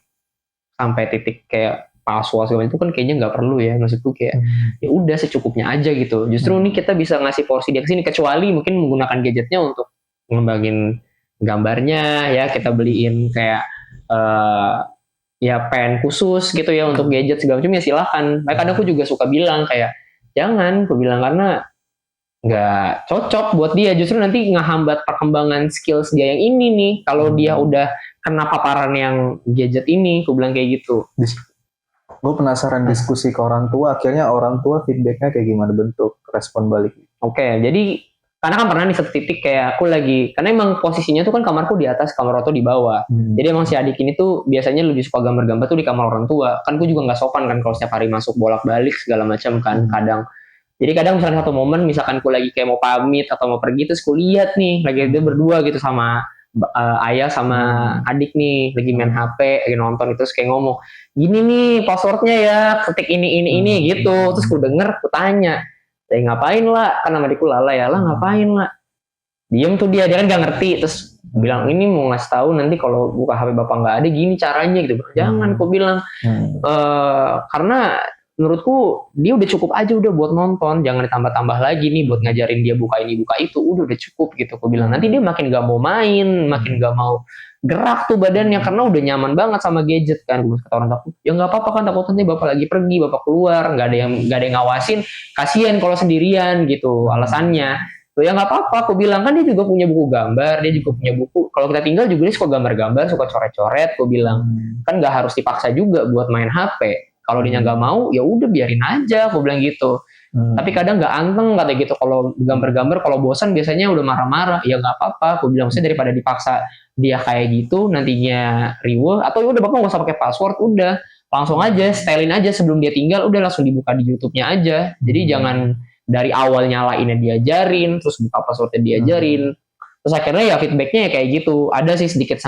sampai titik kayak password segala itu kan kayaknya nggak perlu ya, maksudku kayak ya udah secukupnya aja gitu. Justru nih kita bisa ngasih porsi dia kesini, kecuali mungkin menggunakan gadgetnya untuk ngembangin gambarnya ya, kita beliin kayak ya pen khusus gitu ya untuk gadget segala macam, ya silahkan. Kadang aku juga suka bilang kayak jangan, aku bilang karena nggak cocok buat dia, justru nanti ngehambat perkembangan skills dia yang ini nih kalau dia udah kena paparan yang gadget ini, aku bilang kayak gitu. Gue penasaran diskusi ke orang tua, akhirnya orang tua feedbacknya kayak gimana, bentuk respon balik? Oke, jadi karena kan pernah di satu titik kayak aku lagi, karena emang posisinya tuh kan kamarku di atas, kamar orang tua di bawah. Jadi emang si adik ini tuh biasanya lebih suka gambar-gambar tuh di kamar orang tua. Kan aku juga nggak sopan kan kalau setiap hari masuk bolak-balik segala macam kan kadang. Jadi kadang misalnya satu momen, misalkan aku lagi kayak mau pamit atau mau pergi, terus aku lihat nih lagi dia berdua gitu sama ayah sama adik nih lagi main HP, lagi nonton, terus kayak ngomong gini nih passwordnya ya, ketik ini gitu. Terus aku denger, aku tanya, ngapain lah, kan nama adikku Lala ya, lah ngapain lah, diem tuh dia kan nggak ngerti. Terus bilang ini mau ngasih tahu nanti kalau buka HP bapak nggak ada gini caranya gitu. Jangan, aku bilang karena menurutku dia udah cukup aja udah buat nonton, jangan ditambah-tambah lagi nih buat ngajarin dia buka ini buka itu, udah cukup gitu. Aku bilang nanti dia makin gak mau main, makin gak mau gerak tuh badannya karena udah nyaman banget sama gadget kan. Gue kata orang takut, ya nggak apa-apa kan, takutnya bapak lagi pergi, bapak keluar, nggak ada yang ngawasin, kasihan kalau sendirian gitu alasannya. Tuh ya nggak apa-apa, aku bilang kan dia juga punya buku gambar, dia juga punya buku. Kalau kita tinggal juga dia suka gambar-gambar, suka coret-coret. Aku bilang kan nggak harus dipaksa juga buat main HP. Kalau dia nggak mau, ya udah biarin aja, aku bilang gitu. Tapi kadang nggak anteng kata gitu. Kalau gambar-gambar, kalau bosan biasanya udah marah-marah. Ya nggak apa-apa, aku bilang maksudnya daripada dipaksa dia kayak gitu, nantinya riweh. Atau ya udah bapak nggak usah pakai password, udah langsung aja stylein aja sebelum dia tinggal, udah langsung dibuka di YouTube-nya aja. Jadi jangan dari awal nyalainnya diajarin, terus buka passwordnya diajarin. Terus akhirnya ya feedbacknya ya kayak gitu. Ada sih sedikit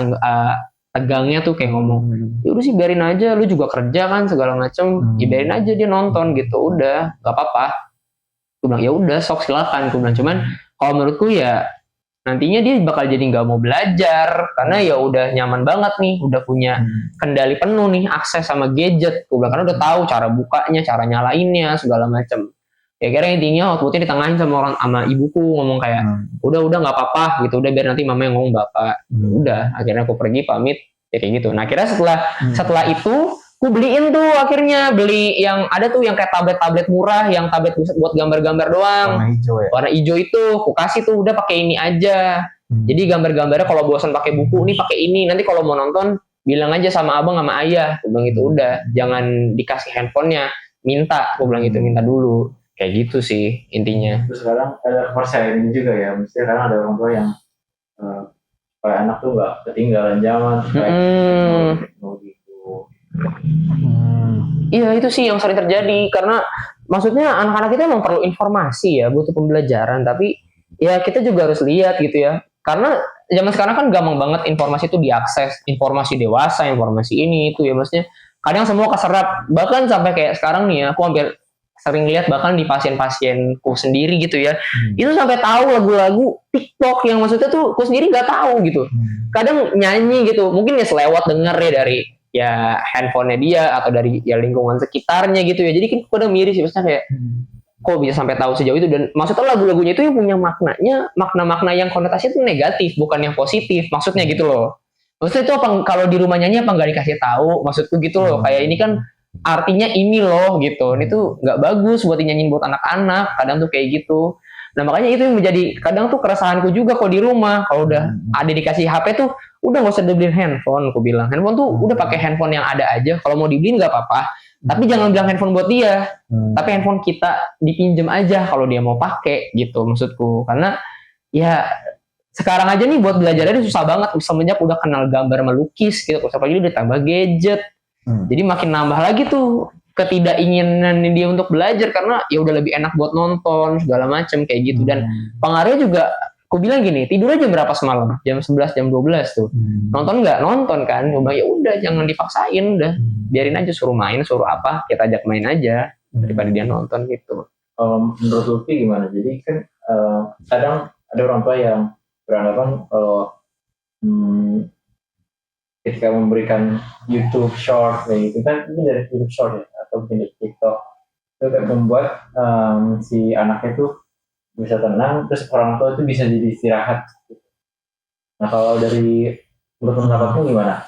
tegangnya tuh kayak ngomong, ya udah sih biarin aja, lu juga kerja kan segala macem, ya biarin aja dia nonton gitu, udah nggak apa-apa. Gue bilang ya udah sok silakan, gue bilang cuman kalau menurutku ya nantinya dia bakal jadi nggak mau belajar karena ya udah nyaman banget nih, udah punya kendali penuh nih akses sama gadget, gue bilang karena udah tahu cara bukanya, cara nyalainnya segala macem. Ya kira intinya outputnya ditengahin sama ibuku ngomong kayak udah nggak apa-apa gitu, udah biar nanti mama yang ngomong bapak. Udah akhirnya aku pergi pamit ya kayak gitu. Nah akhirnya setelah itu aku beliin tuh, akhirnya beli yang ada tuh yang kayak tablet murah, yang tablet buat gambar-gambar doang, warna hijau itu aku kasih tuh, udah pakai ini aja. Jadi gambar-gambarnya kalau bosan pakai buku nih pakai ini, nanti kalau mau nonton bilang aja sama abang sama ayah, aku bilang gitu. Udah jangan dikasih handphonenya, minta, aku bilang gitu, minta dulu. Kayak gitu sih intinya. Terus sekarang ada kepercayaan juga ya, mesti kadang ada orang tua yang supaya anak tuh nggak ketinggalan zaman, teknologi itu. Iya itu sih yang sering terjadi, karena maksudnya anak-anak kita emang perlu informasi ya, butuh pembelajaran, tapi ya kita juga harus lihat gitu ya, karena zaman sekarang kan gampang banget informasi itu diakses, informasi dewasa, informasi ini itu ya, maksudnya kadang semua keserap, bahkan sampai kayak sekarang nih ya, aku hampir sering lihat bahkan di pasien-pasienku sendiri gitu ya, itu sampai tahu lagu-lagu TikTok yang maksudnya tuh aku sendiri nggak tahu gitu. Kadang nyanyi gitu, mungkin ya selewat denger ya dari ya handphonenya dia atau dari ya lingkungan sekitarnya gitu ya. Jadi kan aku udah miris sih, maksudnya kayak kok bisa sampai tahu sejauh itu, dan maksudnya lagu-lagunya itu yang punya makna-makna yang konotasinya itu negatif, bukan yang positif, maksudnya gitu loh. Maksudnya itu apa kalau di rumah nyanyi apa nggak dikasih tahu, maksudku gitu loh. Kayak ini kan artinya ini loh gitu, ini tuh nggak bagus buat dinyanyiin buat anak-anak, kadang tuh kayak gitu. Nah makanya itu yang menjadi kadang tuh keresahanku juga kok di rumah, kalau udah ada dikasih HP tuh udah nggak usah dibeliin handphone, aku bilang handphone tuh udah pakai handphone yang ada aja, kalau mau dibeliin nggak apa-apa, tapi jangan bilang handphone buat dia, tapi handphone kita dipinjem aja kalau dia mau pakai gitu maksudku. Karena ya sekarang aja nih buat belajarnya susah banget semenjak udah kenal gambar melukis gitu, apalagi udah tambah gadget. Jadi makin nambah lagi tuh ketidakinginan dia untuk belajar karena ya udah lebih enak buat nonton segala macem kayak gitu. Dan pengaruhnya juga aku bilang gini, tidurnya jam berapa semalam? Jam 11, jam 12 tuh. Nonton nggak? Nonton kan. Gue bilang ya udah jangan dipaksain, udah biarin aja, suruh main, suruh apa, kita ajak main aja daripada dia nonton gitu. Menurut Lutfi gimana? Jadi kan kadang ada orang tua yang beranggapan kalau ketika memberikan YouTube Short kayak gitu kan, ini dari YouTube Short ya, atau mungkin dari TikTok, itu kan membuat si anaknya tuh bisa tenang, terus orang tua itu bisa jadi istirahat. Nah kalau dari menurut pendapatmu gimana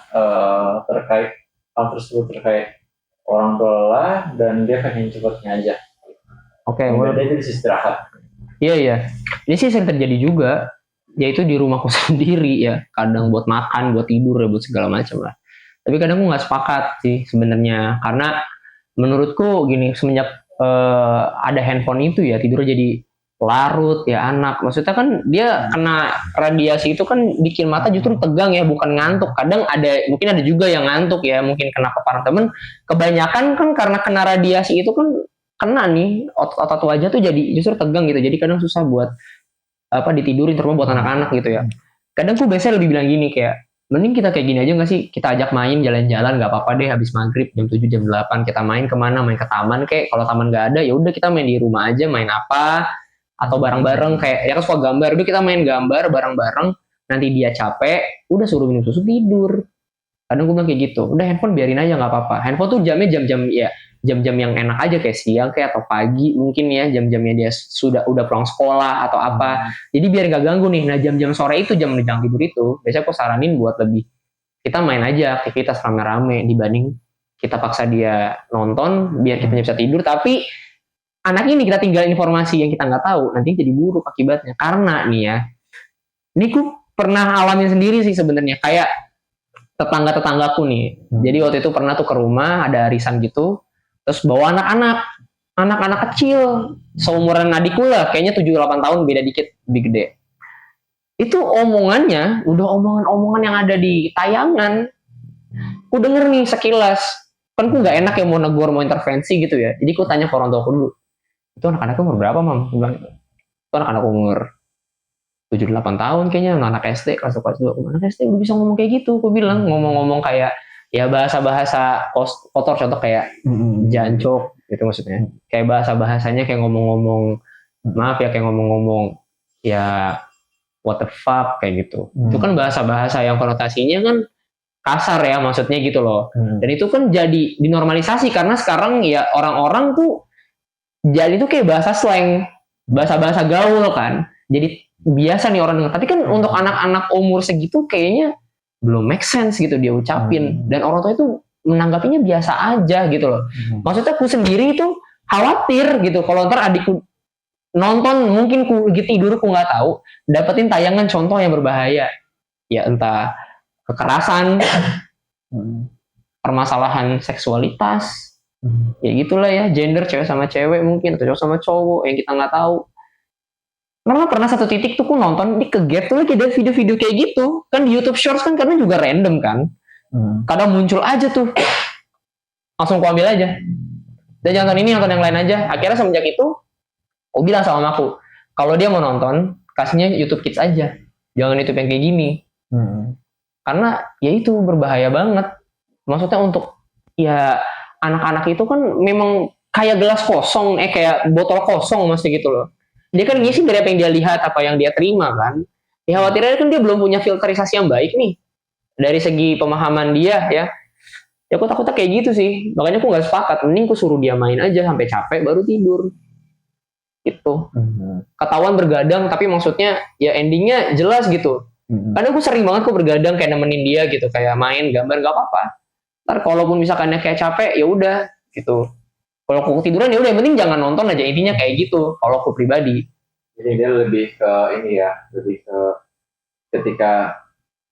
terkait hal tersebut, terkait orang tua lelah dan dia pengen cepat ngajak? Oke, dia itu bisa istirahat. Iya. Ini sih sering terjadi juga, yaitu di rumahku sendiri ya. Kadang buat makan, buat tidur, ya buat segala macam lah. Tapi kadang aku nggak sepakat sih sebenarnya, karena menurutku gini, semenjak ada handphone itu ya tidur jadi larut ya anak. Maksudnya kan dia kena radiasi itu kan bikin mata justru tegang ya, bukan ngantuk. Kadang mungkin ada juga yang ngantuk ya, mungkin kena paparan temen. Kebanyakan kan karena kena radiasi itu kan kena nih otot wajah tuh jadi justru tegang gitu. Jadi kadang susah buat ditidurin, terutama buat anak-anak gitu ya. Kadang aku biasanya lebih bilang gini kayak, mending kita kayak gini aja nggak sih, kita ajak main jalan-jalan, nggak apa-apa deh habis maghrib jam 7 jam 8 kita main kemana, main ke taman kayak, kalau taman nggak ada ya udah kita main di rumah aja, main apa atau bareng-bareng kayak ya kan suka gambar, udah kita main gambar bareng-bareng, nanti dia capek udah suruh minum susu tidur. Kadang gue bilang kayak gitu, udah handphone biarin aja nggak apa-apa. Handphone tuh jamnya jam-jam ya jam-jam yang enak aja kayak siang kayak atau pagi mungkin ya, jam-jamnya dia udah pulang sekolah atau apa. Jadi biar gak ganggu nih. Nah jam-jam sore itu, jam tidur itu biasanya aku saranin buat lebih kita main aja aktivitas rame-rame dibanding kita paksa dia nonton biar kita bisa tidur. Tapi anak ini kita tinggal informasi yang kita nggak tahu, nanti jadi buruk akibatnya. Karena nih ya, ini aku pernah alamin sendiri sih sebenarnya, kayak tetangga-tetanggaku nih. Jadi waktu itu pernah tuh ke rumah ada arisan gitu, terus bawa anak-anak kecil seumuran adikku lah, kayaknya 7-8 tahun, beda dikit lebih gede. Itu omongannya udah omongan-omongan yang ada di tayangan. Ku denger nih sekilas, kan ku nggak enak ya mau negur, mau intervensi gitu ya. Jadi ku tanya ke orang tuaku dulu, itu anak-anakku umur berapa mam? Aku bilang itu anak-anak umur 7-8 tahun kayaknya, anak SD kelas 2. Anak SD udah bisa ngomong kayak gitu. Aku bilang ngomong-ngomong kayak ya bahasa-bahasa kotor, contoh kayak jancok gitu maksudnya. Kayak bahasa-bahasanya kayak ngomong-ngomong, maaf ya, kayak ngomong-ngomong ya what the fuck kayak gitu. Itu kan bahasa-bahasa yang konotasinya kan kasar ya maksudnya gitu loh. Dan itu kan jadi dinormalisasi karena sekarang ya orang-orang tuh jadi itu kayak bahasa slang, bahasa-bahasa gaul kan. Jadi biasa nih orang dengar. Tapi kan untuk anak-anak umur segitu kayaknya belum make sense gitu dia ucapin. Dan orang tua itu menanggapinya biasa aja gitu loh. Maksudnya aku sendiri itu khawatir gitu kalau ntar adikku nonton, mungkin ku lagi tidur, ku nggak tahu dapetin tayangan contoh yang berbahaya. Ya entah kekerasan, permasalahan seksualitas, ya gitulah ya, gender cewek sama cewek mungkin, atau cowok sama cowok yang kita nggak tahu. Karena pernah satu titik tuh ku nonton di kegap tuh lagi ada video-video kayak gitu kan di YouTube Shorts kan, karena juga random kan, kadang muncul aja tuh, langsung ku ambil aja, dan jangan nonton ini, nonton yang lain aja. Akhirnya semenjak itu aku bilang sama mamaku, kalau dia mau nonton kasihnya YouTube Kids aja, jangan YouTube yang kayak gini. Karena ya itu berbahaya banget. Maksudnya untuk ya anak-anak itu kan memang kayak gelas kosong, kayak botol kosong maksudnya gitu loh. Dia kan ngisi dari apa yang dia lihat, apa yang dia terima kan. Ya khawatirnya kan dia belum punya filterisasi yang baik nih dari segi pemahaman dia ya. Ya aku takutnya kayak gitu sih. Makanya aku nggak sepakat. Mending aku suruh dia main aja sampai capek baru tidur. Gitu. Ketahuan bergadang tapi maksudnya ya endingnya jelas gitu. Karena aku sering banget aku bergadang kayak nemenin dia gitu, kayak main gambar nggak apa-apa. Ntar kalaupun misalkan kayak capek ya udah gitu. Kalau aku tiduran ya udah, yang penting jangan nonton aja, intinya kayak gitu. Kalau aku pribadi. Jadi dia lebih ke ini ya, lebih ke ketika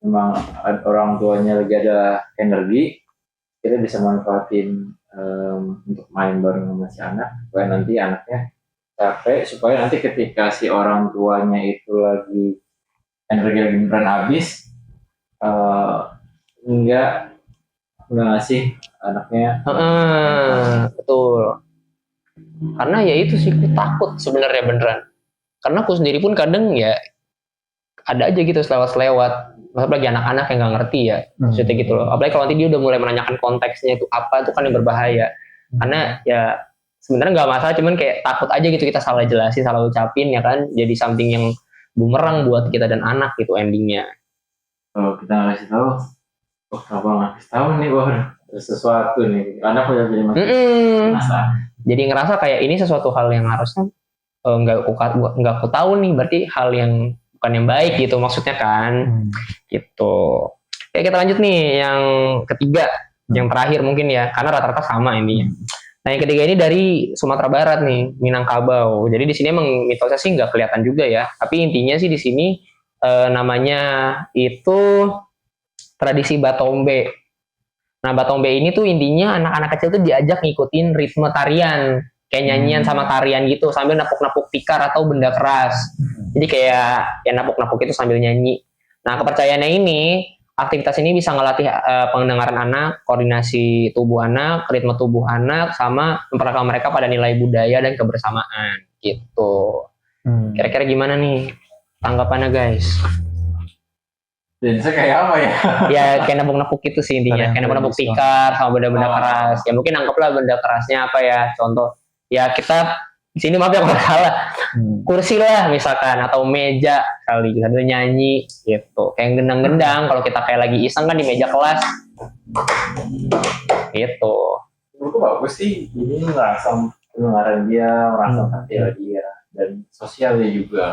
memang orang tuanya lagi ada energi, kita bisa manfaatin untuk main bareng sama si anak, supaya nanti anaknya capek, supaya nanti ketika si orang tuanya itu lagi energi lagi beneran habis, nggak nggak ngasih anaknya. Betul. Karena ya itu sih, aku takut sebenarnya beneran. Karena aku sendiri pun kadang ya ada aja gitu selewat-selewat. Maksudnya lagi anak-anak yang nggak ngerti ya, maksudnya gitu loh. Apalagi kalau nanti dia udah mulai menanyakan konteksnya itu apa, itu kan yang berbahaya. Karena ya sebenarnya nggak masalah, cuman kayak takut aja gitu kita salah jelasin, salah ucapin ya kan, jadi something yang bumerang buat kita dan anak gitu endingnya. Kalau kita ngasih tahu, oh kenapa nggak kasih tahu nih, wah ada sesuatu nih. Anak udah jadi masalah. Jadi ngerasa kayak ini sesuatu hal yang harusnya nggak aku tahu nih, berarti hal yang bukan yang baik gitu maksudnya kan. Gitu. Oke, kita lanjut nih yang ketiga, yang terakhir mungkin ya, karena rata-rata sama ini. Nah, yang ketiga ini dari Sumatera Barat nih, Minangkabau. Jadi di sini emang mitosnya sih nggak kelihatan juga ya, tapi intinya sih di sini namanya itu tradisi Batombe. Nah, Batombe ini tuh intinya anak-anak kecil tuh diajak ngikutin ritme tarian, kayak nyanyian sama tarian gitu, sambil napuk-napuk tikar atau benda keras. Jadi kayak ya napuk-napuk itu sambil nyanyi. Nah, kepercayaannya ini, aktivitas ini bisa ngelatih pendengaran anak, koordinasi tubuh anak, ritme tubuh anak, sama memperkenalkan mereka pada nilai budaya dan kebersamaan gitu. Kira-kira gimana nih tanggapannya guys? Dan saya kayak apa ya? Ya kayak napuk-napuk itu sih intinya, kayak napuk-napuk tikar sama benda-benda keras. Ya mungkin anggaplah benda kerasnya apa ya, contoh. Ya kita di sini maaf ya kalau salah, kursi lah misalkan, atau meja kali kita nyanyi gitu, kayak gendang-gendang kalau kita kayak lagi iseng kan di meja kelas gitu. Menurutku bagus sih, ini merasa pendengaran dia, merasa tampil dia, dan sosialnya juga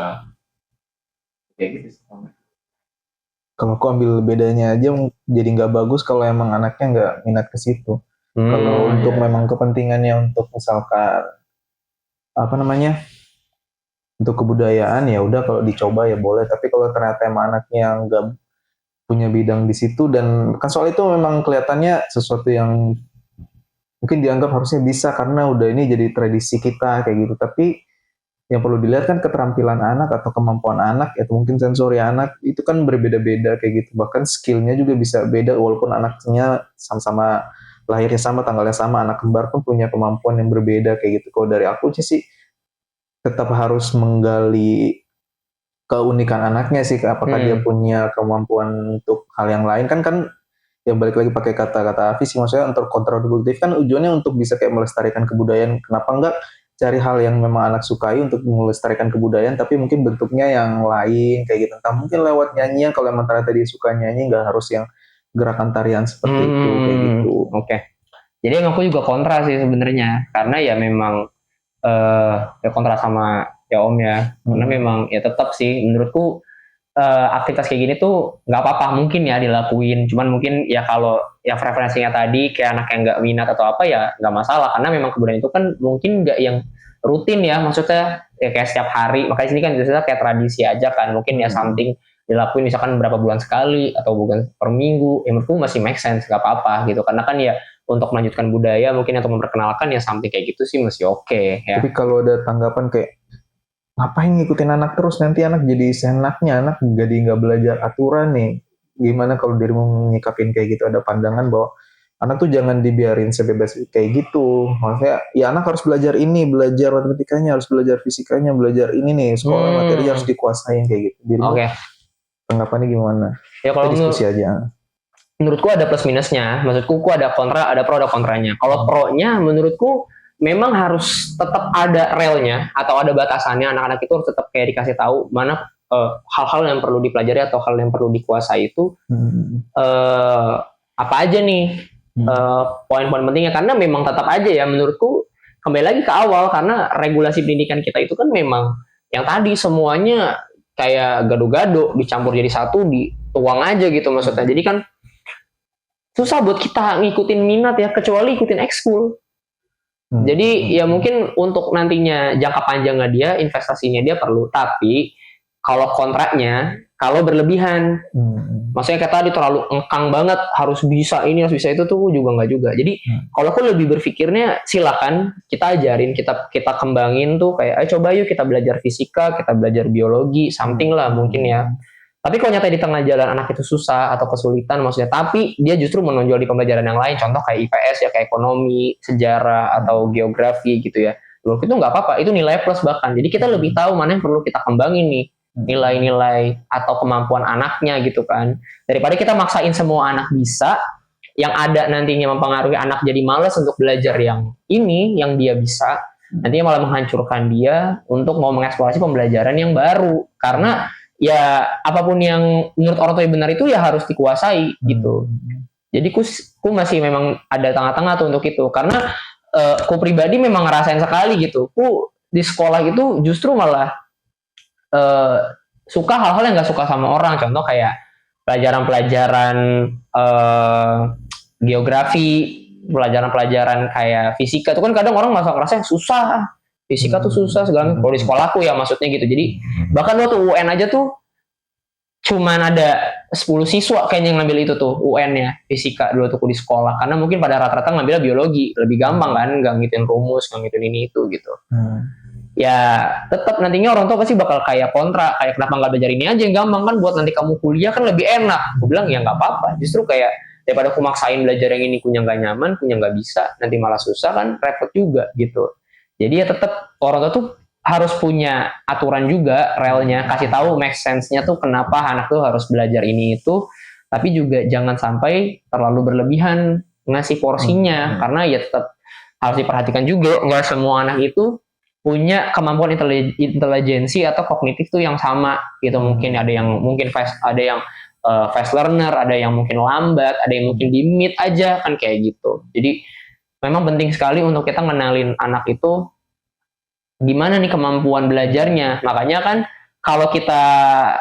kayak gitu sih. Kalau aku ambil bedanya aja, jadi nggak bagus kalau emang anaknya nggak minat ke situ. Kalau untuk memang kepentingannya untuk misalkan apa namanya, untuk kebudayaan ya udah, kalau dicoba ya boleh. Tapi kalau ternyata emang anaknya nggak punya bidang di situ, dan kan soal itu memang kelihatannya sesuatu yang mungkin dianggap harusnya bisa karena udah ini jadi tradisi kita kayak gitu. Tapi yang perlu dilihat kan keterampilan anak atau kemampuan anak, atau mungkin sensori anak itu kan berbeda-beda kayak gitu. Bahkan skillnya juga bisa beda, walaupun anaknya sama-sama lahirnya sama, tanggalnya sama, anak kembar pun punya kemampuan yang berbeda kayak gitu. Kalau dari aku sih tetap harus menggali keunikan anaknya sih, apakah dia punya kemampuan untuk hal yang lain. Kan ya balik lagi pakai kata-kata Afi sih, maksudnya untuk kontraproduktif kan tujuannya untuk bisa kayak melestarikan kebudayaan. Kenapa enggak cari hal yang memang anak sukai untuk melestarikan kebudayaan, tapi mungkin bentuknya yang lain kayak gitu. Entah mungkin lewat nyanyian, kalau emang ternyata dia suka nyanyi, nggak harus yang gerakan tarian seperti itu kayak gitu. Oke. Jadi aku juga kontra sih sebenarnya, karena ya memang ya kontra sama ya Om ya, karena memang ya tetap sih menurutku aktivitas kayak gini tuh nggak apa-apa mungkin ya dilakuin, cuman mungkin ya kalau ya preferensinya tadi kayak anak yang nggak minat atau apa ya nggak masalah, karena memang kebudayaan itu kan mungkin nggak yang rutin ya, maksudnya ya kayak setiap hari, makanya sini kan biasanya kayak tradisi aja kan, mungkin ya something dilakuin misalkan berapa bulan sekali atau bukan per minggu, ya menurutku masih make sense, nggak apa-apa gitu, karena kan ya untuk melanjutkan budaya mungkin atau memperkenalkan ya something kayak gitu sih masih oke ya. Tapi kalau ada tanggapan kayak ngapain ngikutin anak terus, nanti anak jadi seenaknya, anak jadi nggak belajar aturan nih, gimana kalau dirimu nyikapin kayak gitu? Ada pandangan bahwa anak tuh jangan dibiarin sebebas kayak gitu, maksudnya ya anak harus belajar ini, belajar matematikanya, harus belajar fisikanya, belajar ini nih, sekolah materi harus dikuasain kayak gitu. Oke. Tanggapannya gimana? Ya kalau diskusi aja. Menurutku ada plus minusnya, maksudku ada kontra, ada pro, ada kontranya. Kalau pro-nya menurutku memang harus tetap ada relnya atau ada batasannya, anak-anak itu harus tetap kayak dikasih tahu mana hal-hal yang perlu dipelajari atau hal yang perlu dikuasai itu apa aja nih poin-poin pentingnya, karena memang tetap aja ya menurutku kembali lagi ke awal, karena regulasi pendidikan kita itu kan memang yang tadi semuanya kayak gado-gado dicampur jadi satu, dituang aja gitu maksudnya. Jadi kan susah buat kita ngikutin minat ya, kecuali ikutin ekskul. Jadi ya mungkin untuk nantinya jangka panjangnya dia, investasinya dia perlu, tapi kalau kontraknya kalau berlebihan, maksudnya kayak tadi terlalu engkang banget, harus bisa ini, harus bisa itu tuh juga nggak juga. Jadi kalau aku lebih berpikirnya silakan kita ajarin, kita kembangin tuh kayak, ayo coba yuk kita belajar fisika, kita belajar biologi, something lah mungkin ya. Tapi kalau nyata di tengah jalan anak itu susah atau kesulitan maksudnya, tapi dia justru menonjol di pembelajaran yang lain, contoh kayak IPS ya, kayak ekonomi, sejarah atau geografi gitu ya. Menurut itu nggak apa-apa, itu nilai plus bahkan. Jadi kita lebih tahu mana yang perlu kita kembangin nih, nilai-nilai atau kemampuan anaknya gitu kan. Daripada kita maksain semua anak bisa, yang ada nantinya mempengaruhi anak jadi malas untuk belajar yang ini, yang dia bisa, nantinya malah menghancurkan dia untuk mau mengeksplorasi pembelajaran yang baru. Karena ya apapun yang menurut orang tua benar itu ya harus dikuasai gitu. Jadi ku masih memang ada tengah-tengah tuh untuk itu. Karena ku pribadi memang ngerasain sekali gitu. Ku di sekolah itu justru malah suka hal-hal yang gak suka sama orang. Contoh kayak pelajaran-pelajaran geografi, pelajaran-pelajaran kayak fisika itu kan kadang orang ngerasa susah, fisika tuh susah segala macam. Kalau di sekolahku ya maksudnya gitu. Jadi bahkan waktu UN aja tuh cuman ada 10 siswa kayaknya yang ngambil itu tuh UN-nya fisika dulu tuh di sekolah, karena mungkin pada rata-rata ngambilnya biologi, lebih gampang kan, nggak ngitung rumus, nggak ngitung ini itu gitu. Ya tetap nantinya orang tua pasti bakal kayak kontra, kayak kenapa nggak belajar ini aja yang gampang kan, buat nanti kamu kuliah kan lebih enak. Gue bilang ya nggak apa-apa, justru kayak daripada aku maksain belajar yang ini, punya nggak nyaman, punya nggak bisa, nanti malah susah kan, repot juga gitu. Jadi ya tetap orang tua tuh harus punya aturan juga, relnya, kasih tahu make sense-nya tuh kenapa anak tuh harus belajar ini itu, tapi juga jangan sampai terlalu berlebihan ngasih porsinya, karena ya tetap harus diperhatikan juga, nggak semua anak itu punya kemampuan intelijensi atau kognitif tuh yang sama gitu. Mungkin ada yang mungkin fast, ada yang fast learner, ada yang mungkin lambat, ada yang mungkin di mid aja kan kayak gitu. Jadi memang penting sekali untuk kita ngenalin anak itu gimana nih kemampuan belajarnya. Makanya kan kalau kita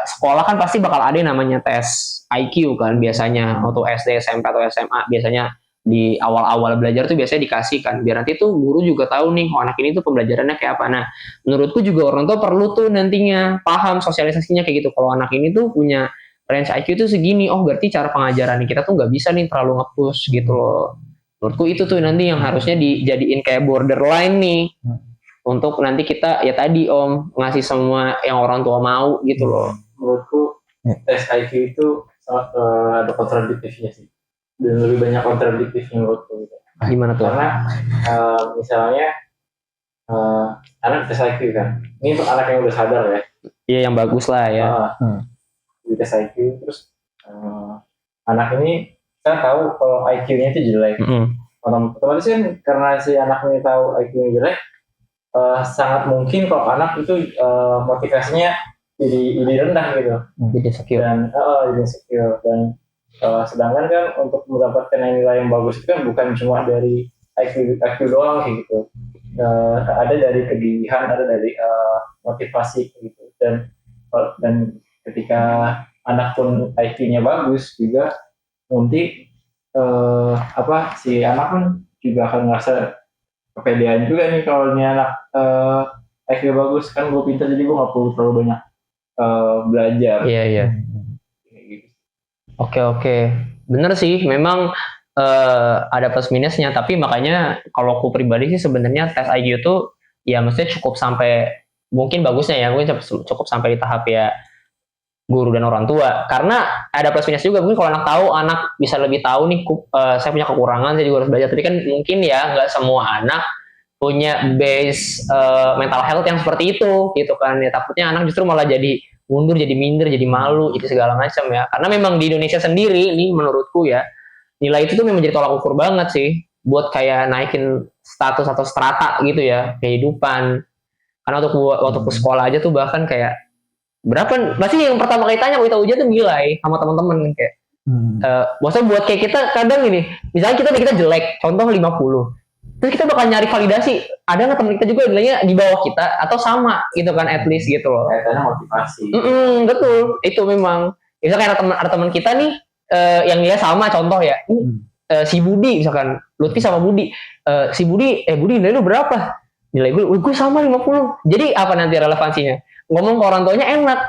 sekolah kan pasti bakal ada yang namanya tes IQ kan biasanya waktu SD, SMP atau SMA, biasanya di awal-awal belajar tuh biasanya dikasih kan, biar nanti tuh guru juga tahu nih anak ini tuh pembelajarannya kayak apa. Nah menurutku juga orang tua perlu tuh nantinya paham sosialisasinya kayak gitu. Kalau anak ini tuh punya range IQ itu segini, oh berarti cara pengajaran kita tuh nggak bisa nih terlalu nge-push gitu loh. Menurutku itu tuh nanti yang harusnya dijadiin kayak borderline nih, untuk nanti kita ya tadi Om ngasih semua yang orang tua mau gitu loh. Menurutku tes IQ itu ada kontradiktifnya sih, dan lebih banyak kontradiktifnya menurutku gitu. Gimana tuh? Karena misalnya anak tes IQ kan, ini untuk anak yang udah sadar ya. Iya yang bagus lah ya. Di tes IQ terus anak ini kita tahu kalau IQ-nya itu jelek. Otomatis kan karena si anak ini tahu IQ-nya jelek, sangat mungkin kalau anak itu motivasinya jadi rendah gitu. Jadi insecure. Dan jadi insecure. Dan sedangkan kan untuk mendapatkan nilai yang bagus itu kan bukan cuma dari IQ doang gitu. Ada dari kegigihan, ada dari motivasi gitu. Dan ketika anak pun IQ-nya bagus juga, nanti si anak pun juga akan ngerasa kepedean juga nih, kalau ini anak IQ bagus kan, gue pintar jadi gue nggak perlu terlalu banyak belajar. Iya. Oke. Bener sih, memang ada plus minusnya, tapi makanya kalau aku pribadi sih sebenarnya tes IQ tuh ya mestinya cukup sampai, mungkin bagusnya ya mungkin cukup sampai di tahap ya guru dan orang tua, karena ada plus minus juga. Mungkin kalau anak tahu, anak bisa lebih tahu nih, saya punya kekurangan, saya juga harus belajar. Tapi kan mungkin ya nggak semua anak punya base mental health yang seperti itu gitu kan ya. Takutnya anak justru malah jadi mundur, jadi minder, jadi malu, jadi segala macam ya. Karena memang di Indonesia sendiri nih menurutku ya, nilai itu tuh memang jadi tolak ukur banget sih buat kayak naikin status atau strata gitu ya kehidupan. Karena waktu ke sekolah aja tuh bahkan kayak berapa, pasti yang pertama kali tanya kita ujian tuh nilai sama teman-teman kayak maksudnya buat kayak kita kadang gini, misalnya kita jelek, contoh 50, terus kita bakal nyari validasi, ada nggak teman kita juga nilainya di bawah kita atau sama gitu kan, at least gitu loh. Kayaknya motivasi. Betul, itu memang misalnya ada teman kita nih yang nilai sama, contoh ya si Budi misalkan, Lutfi sama Budi, si Budi nilai lu berapa? Nilai gue sama 50. Jadi apa nanti relevansinya? Ngomong ke orang tuanya enak,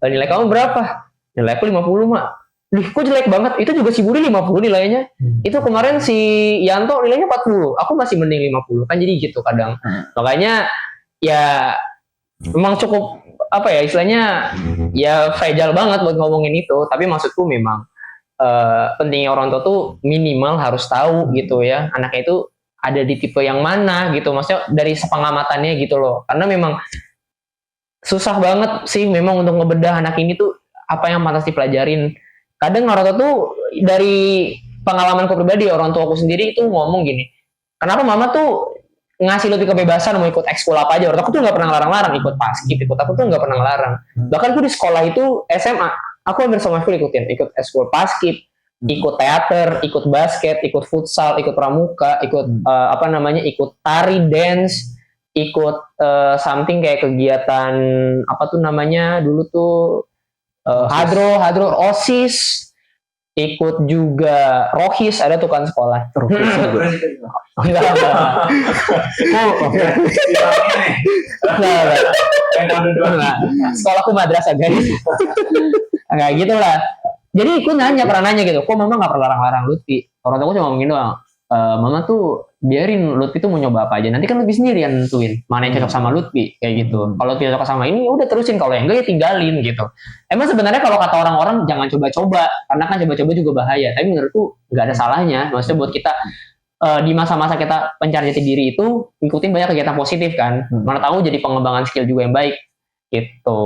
nilai kamu berapa? Nilai aku 50 mak. Kok jelek banget? Itu juga si Budi 50 nilainya. Itu kemarin si Yanto nilainya 40. Aku masih mending 50. Kan jadi gitu kadang. Makanya ya memang cukup apa ya istilahnya ya fragile banget buat ngomongin itu. Tapi maksudku memang pentingnya orang tua tuh minimal harus tahu gitu ya anaknya itu ada di tipe yang mana gitu. Maksudnya dari sepengamatannya gitu loh. Karena memang susah banget sih memang untuk ngebedah anak ini tuh apa yang pantas dipelajarin. Kadang orang tua tuh dari pengalamanku pribadi orang tuaku sendiri itu ngomong gini, kenapa mama tuh ngasih lebih kebebasan mau ikut ekskul apa aja. Orang aku tuh nggak pernah ngelarang-larang ikut paskib, ikut aku tuh nggak pernah ngelarang. Bahkan aku di sekolah itu SMA, aku hampir semua ekskul ikutin, ikut ekskul paskib, ikut teater, ikut basket, ikut futsal, ikut pramuka, ikut ikut tari, dance, ikut something kayak kegiatan apa tuh namanya dulu tuh hadro OSIS, ikut juga rohis ada tuh kan sekolah. Enggak. Sekolahku madrasah guys. Enggak gitu lah. Jadi aku pernah nanya gitu, kok mama nggak pernah larang-larang Lutfi? Orang tua aku cuma ngomongin doang. Mama tuh biarin Lutfi tuh mau nyoba apa aja. Nanti kan Lutfi sendiri yang nentuin mana yang cocok sama Lutfi kayak gitu. Kalau Lutfi cocok sama ini, udah terusin. Kalau yang enggak ya tinggalin gitu. Emang sebenarnya kalau kata orang-orang jangan coba-coba, karena kan coba-coba juga bahaya. Tapi menurutku nggak ada salahnya. Maksudnya buat kita di masa-masa kita pencari jati diri itu ikutin banyak kegiatan positif kan. Mana tahu jadi pengembangan skill juga yang baik gitu.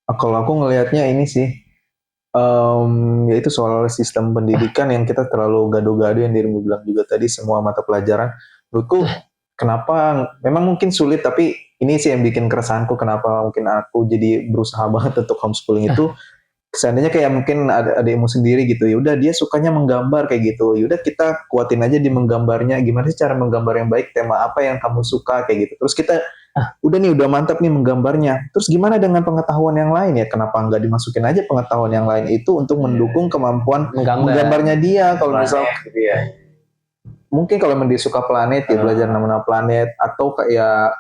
Kalau aku ngelihatnya ini sih, yaitu soal sistem pendidikan yang kita terlalu gado-gado yang dirimu bilang juga tadi, semua mata pelajaran. Menurutku kenapa, memang mungkin sulit, tapi ini sih yang bikin keresahanku kenapa mungkin aku jadi berusaha banget untuk homeschooling itu. Seandainya kayak mungkin ada adikmu sendiri gitu, ya udah dia sukanya menggambar kayak gitu, ya udah kita kuatin aja di menggambarnya, gimana sih cara menggambar yang baik, tema apa yang kamu suka kayak gitu. Terus kita udah mantap nih menggambarnya. Terus gimana dengan pengetahuan yang lain ya? Kenapa nggak dimasukin aja pengetahuan yang lain itu untuk mendukung kemampuan menggambarnya dia? Kalau misal gitu ya. Mungkin kalau dia suka planet ya belajar nama-nama planet, atau kayak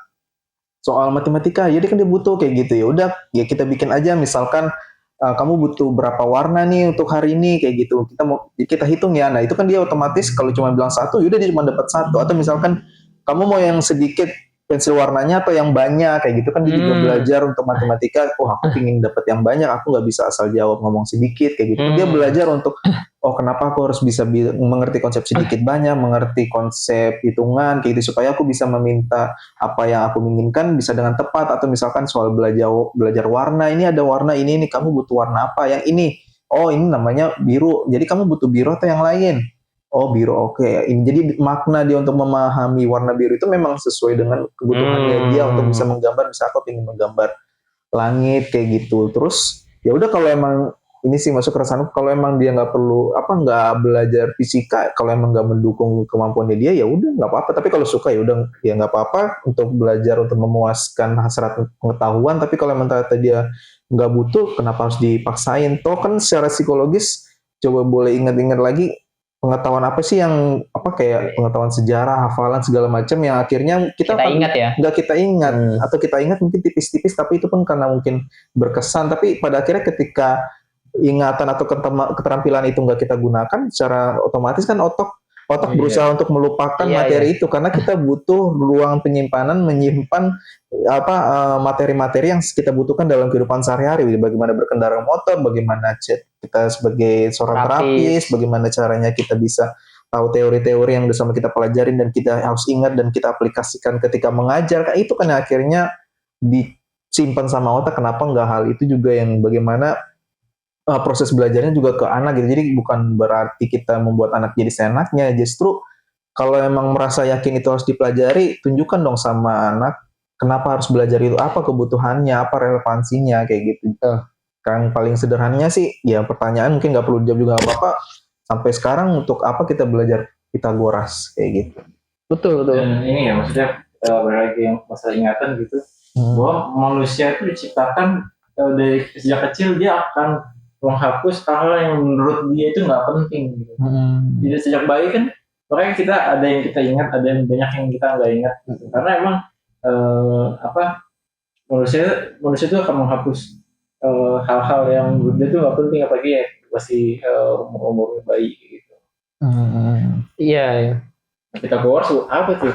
soal matematika, ya dia kan dia butuh kayak gitu, ya udah ya kita bikin aja misalkan kamu butuh berapa warna nih untuk hari ini kayak gitu, kita hitung ya. Nah itu kan dia otomatis kalau cuma bilang satu, yaudah dia cuma dapat satu. Atau misalkan kamu mau yang sedikit pensil warnanya atau yang banyak kayak gitu kan, dia juga belajar untuk matematika. Oh aku ingin dapat yang banyak, aku nggak bisa asal jawab ngomong sedikit kayak gitu. Dia belajar untuk kenapa aku harus bisa mengerti konsep sedikit banyak, mengerti konsep hitungan kayak gitu, supaya aku bisa meminta apa yang aku inginkan bisa dengan tepat. Atau misalkan soal belajar warna, ini ada warna ini kamu butuh warna apa, yang ini ini namanya biru, jadi kamu butuh biru atau yang lain. Oh biru, oke. Ini jadi makna dia untuk memahami warna biru itu memang sesuai dengan kebutuhannya dia untuk bisa menggambar. Misalnya aku ingin menggambar langit kayak gitu. Terus ya udah, kalau emang ini sih masuk ke sana, kalau emang dia nggak perlu nggak belajar fisika, kalau emang nggak mendukung kemampuannya dia, ya udah nggak apa-apa. Tapi kalau suka ya udah, ya nggak apa-apa untuk belajar untuk memuaskan hasrat pengetahuan. Tapi kalau emang ternyata dia nggak butuh, kenapa harus dipaksain? Toh kan secara psikologis, coba boleh ingat-ingat lagi, pengetahuan apa sih yang kayak pengetahuan sejarah, hafalan segala macam yang akhirnya kita ingat ya, nggak kita ingat, atau kita ingat mungkin tipis-tipis, tapi itu pun karena mungkin berkesan. Tapi pada akhirnya ketika ingatan atau keterampilan itu nggak kita gunakan, secara otomatis kan otak berusaha untuk melupakan materi itu, karena kita butuh ruang penyimpanan, menyimpan materi-materi yang kita butuhkan dalam kehidupan sehari-hari. Bagaimana berkendara motor, bagaimana kita sebagai seorang terapis, bagaimana caranya kita bisa tahu teori-teori yang udah sama kita pelajarin dan kita harus ingat dan kita aplikasikan ketika mengajar. Itu kan akhirnya disimpan sama otak. Kenapa nggak hal itu juga yang bagaimana proses belajarnya juga ke anak gitu. Jadi bukan berarti kita membuat anak jadi seenaknya. Justru kalau emang merasa yakin itu harus dipelajari, tunjukkan dong sama anak kenapa harus belajar itu, apa kebutuhannya, apa relevansinya kayak gitu. Kan paling sederhananya sih ya, pertanyaan mungkin nggak perlu dijawab juga apa-apa. Sampai sekarang untuk apa kita belajar Pitagoras kayak gitu. Betul. Dan ini ya maksudnya berlagi yang masalah ingatan gitu, bahwa manusia itu diciptakan dari sejak kecil dia akan menghapus hal-hal yang menurut dia itu nggak penting gitu. Jadi sejak bayi kan, makanya kita ada yang kita ingat, ada yang banyak yang kita nggak ingat gitu. Karena emang manusia itu akan menghapus hal-hal yang menurut dia itu nggak penting, apalagi ya masih umur bayi gitu. Iya. Pythagoras apa tuh?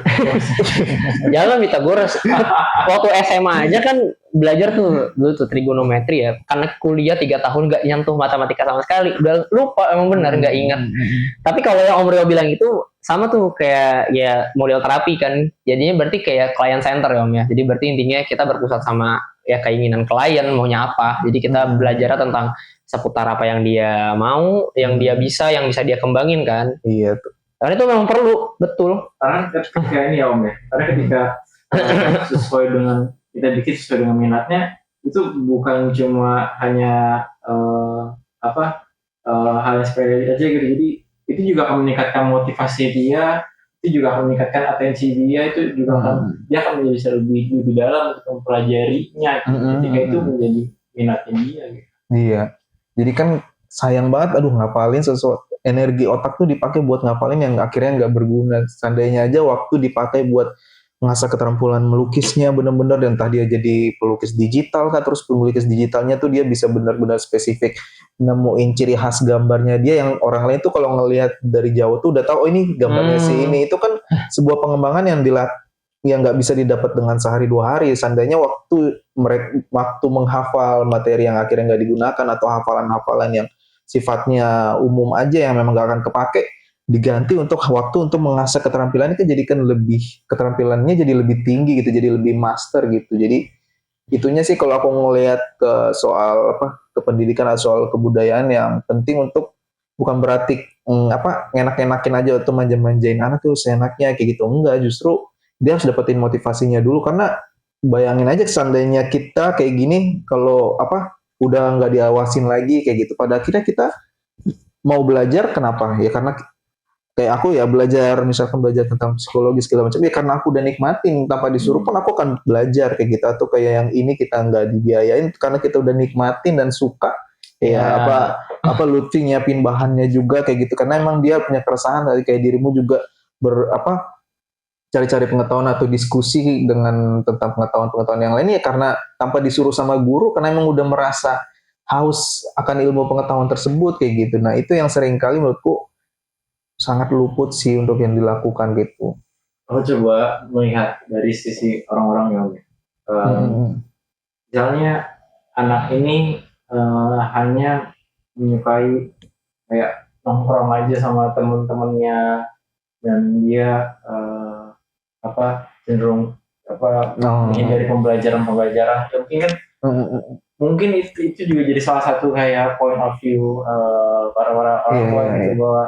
Jangan Pythagoras. Waktu SMA aja kan belajar tuh dulu tuh trigonometri ya. Karena kuliah 3 tahun nggak nyentuh matematika sama sekali. Udah lupa emang benar nggak ingat. Tapi kalau yang Om Rio bilang itu sama tuh kayak ya model terapi kan. Jadinya berarti kayak client center ya Om ya. Jadi berarti intinya kita berpusat sama ya keinginan klien maunya apa. Jadi kita belajar tentang seputar apa yang dia mau, yang dia bisa, yang bisa dia kembangin kan. Iya tuh. Karena itu memang perlu, betul. Karena ketika ini ya Om ya, karena ketika sesuai dengan kita bikin sesuai dengan minatnya, itu bukan cuma hanya hal yang sepele aja gitu. Jadi itu juga akan meningkatkan motivasi dia, itu juga akan meningkatkan atensi dia, itu juga akan dia akan menjadi lebih dalam untuk mempelajarinya. Ketika itu menjadi minatnya dia. Gitu. Iya. Jadi kan sayang banget, ngapalin sesuatu. Energi otak tuh dipakai buat ngapalin yang akhirnya nggak berguna. Seandainya aja waktu dipakai buat mengasah keterampilan melukisnya bener-bener, dan entah dia jadi pelukis digital kan, terus pelukis digitalnya tuh dia bisa benar-benar spesifik nemuin ciri khas gambarnya dia yang orang lain tuh kalau ngelihat dari jauh tuh udah tahu ini gambarnya si ini. Itu kan sebuah pengembangan yang nggak bisa didapat dengan sehari 2 hari. Seandainya waktu menghafal materi yang akhirnya nggak digunakan atau hafalan-hafalan yang sifatnya umum aja yang memang gak akan kepake, diganti untuk waktu untuk mengasah keterampilannya, keterampilannya jadi lebih tinggi gitu, jadi lebih master gitu. Jadi itunya sih kalau aku ngelihat ke soal ke pendidikan atau soal kebudayaan yang penting untuk bukan berarti ngenak-enakin aja atau manja-manjain anak tuh seenaknya kayak gitu, enggak, justru dia harus dapetin motivasinya dulu. Karena bayangin aja seandainya kita kayak gini, kalau udah nggak diawasin lagi kayak gitu, pada akhirnya kita mau belajar kenapa ya, karena kayak aku ya misalkan belajar tentang psikologi segala macam ya karena aku udah nikmatin tanpa disuruh pun aku akan belajar kayak gitu. Atau kayak yang ini kita nggak dibiayain karena kita udah nikmatin dan suka Lutfi nyiapin bahannya juga kayak gitu, karena emang dia punya keresahan dari kayak dirimu juga cari-cari pengetahuan atau diskusi tentang pengetahuan yang lain ya karena tanpa disuruh sama guru, karena emang udah merasa haus akan ilmu pengetahuan tersebut kayak gitu. Nah itu yang sering kali menurutku sangat luput sih untuk yang dilakukan gitu. Aku coba melihat dari sisi orang-orang yang misalnya anak ini hanya menyukai kayak nongkrong aja sama teman-temannya dan dia cenderung menghindari pembelajaran ya mungkin kan mungkin itu juga jadi salah satu kayak point of view para orang tua yang itu bahwa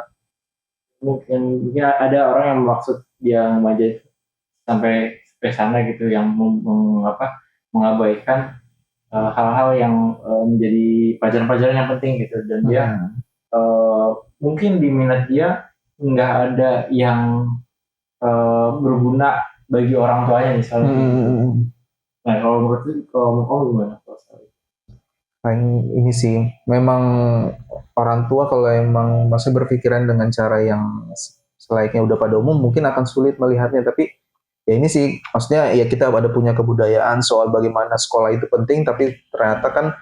mungkin ada orang yang maksud dia mengajak sampai sana gitu yang mengabaikan hal-hal yang menjadi pelajaran-pelajaran yang penting gitu, dan dia mungkin di minat dia nggak ada yang berguna bagi orang tuanya misalnya. Nah kalau menurut gimana? Ini sih memang orang tua kalau emang masih berpikiran dengan cara yang selayaknya udah pada umum mungkin akan sulit melihatnya. Tapi ya ini sih maksudnya ya kita ada punya kebudayaan soal bagaimana sekolah itu penting, tapi ternyata kan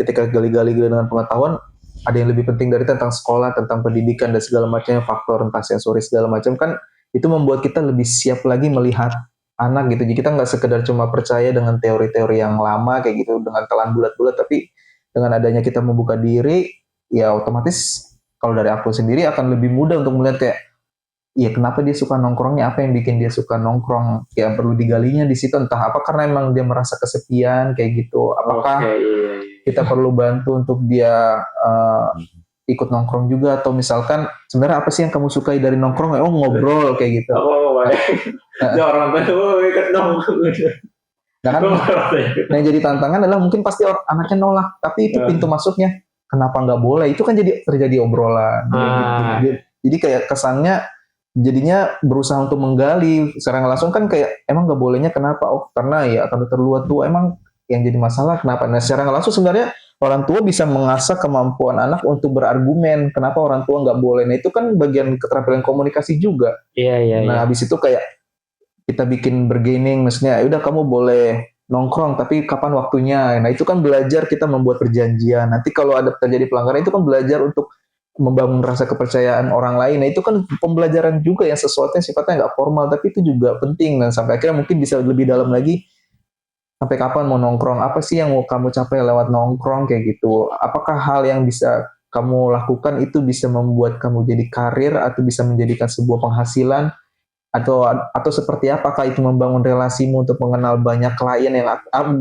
ketika gali-gali dengan pengetahuan ada yang lebih penting dari tentang sekolah, tentang pendidikan dan segala macamnya, faktor entah sensori segala macam kan itu membuat kita lebih siap lagi melihat anak gitu. Jadi kita nggak sekedar cuma percaya dengan teori-teori yang lama kayak gitu dengan telan bulat-bulat, tapi dengan adanya kita membuka diri ya otomatis kalau dari aku sendiri akan lebih mudah untuk melihat kayak ya kenapa dia suka nongkrongnya, apa yang bikin dia suka nongkrong, ya perlu digalinya di situ, entah apa karena emang dia merasa kesepian kayak gitu, apakah kita perlu bantu untuk dia ikut nongkrong juga, atau misalkan sebenarnya apa sih yang kamu sukai dari nongkrong? Oh ngobrol kayak gitu. Ya orang tua ikut nongkrong. Nah kan yang jadi tantangan adalah mungkin pasti anaknya nolak, tapi itu pintu masuknya. Kenapa nggak boleh? Itu kan jadi terjadi obrolan. Gitu. Jadi kayak kesannya jadinya berusaha untuk menggali secara langsung kan kayak emang nggak bolehnya kenapa? Oh karena ya akan terluat tuh emang yang jadi masalah kenapa? Nah secara langsung sebenarnya orang tua bisa mengasah kemampuan anak untuk berargumen kenapa orang tua nggak boleh. Nah itu kan bagian keterampilan komunikasi juga. Iya. Nah habis itu kayak kita bikin bargaining, maksudnya udah kamu boleh nongkrong tapi kapan waktunya. Nah itu kan belajar kita membuat perjanjian. Nanti kalau ada terjadi pelanggaran itu kan belajar untuk membangun rasa kepercayaan orang lain. Nah itu kan pembelajaran juga yang sesuatu yang sifatnya nggak formal, tapi itu juga penting. Dan sampai akhirnya mungkin bisa lebih dalam lagi, sampai kapan mau nongkrong, apa sih yang mau kamu capai lewat nongkrong kayak gitu. Apakah hal yang bisa kamu lakukan itu bisa membuat kamu jadi karir atau bisa menjadikan sebuah penghasilan, atau seperti apakah itu membangun relasimu untuk mengenal banyak klien yang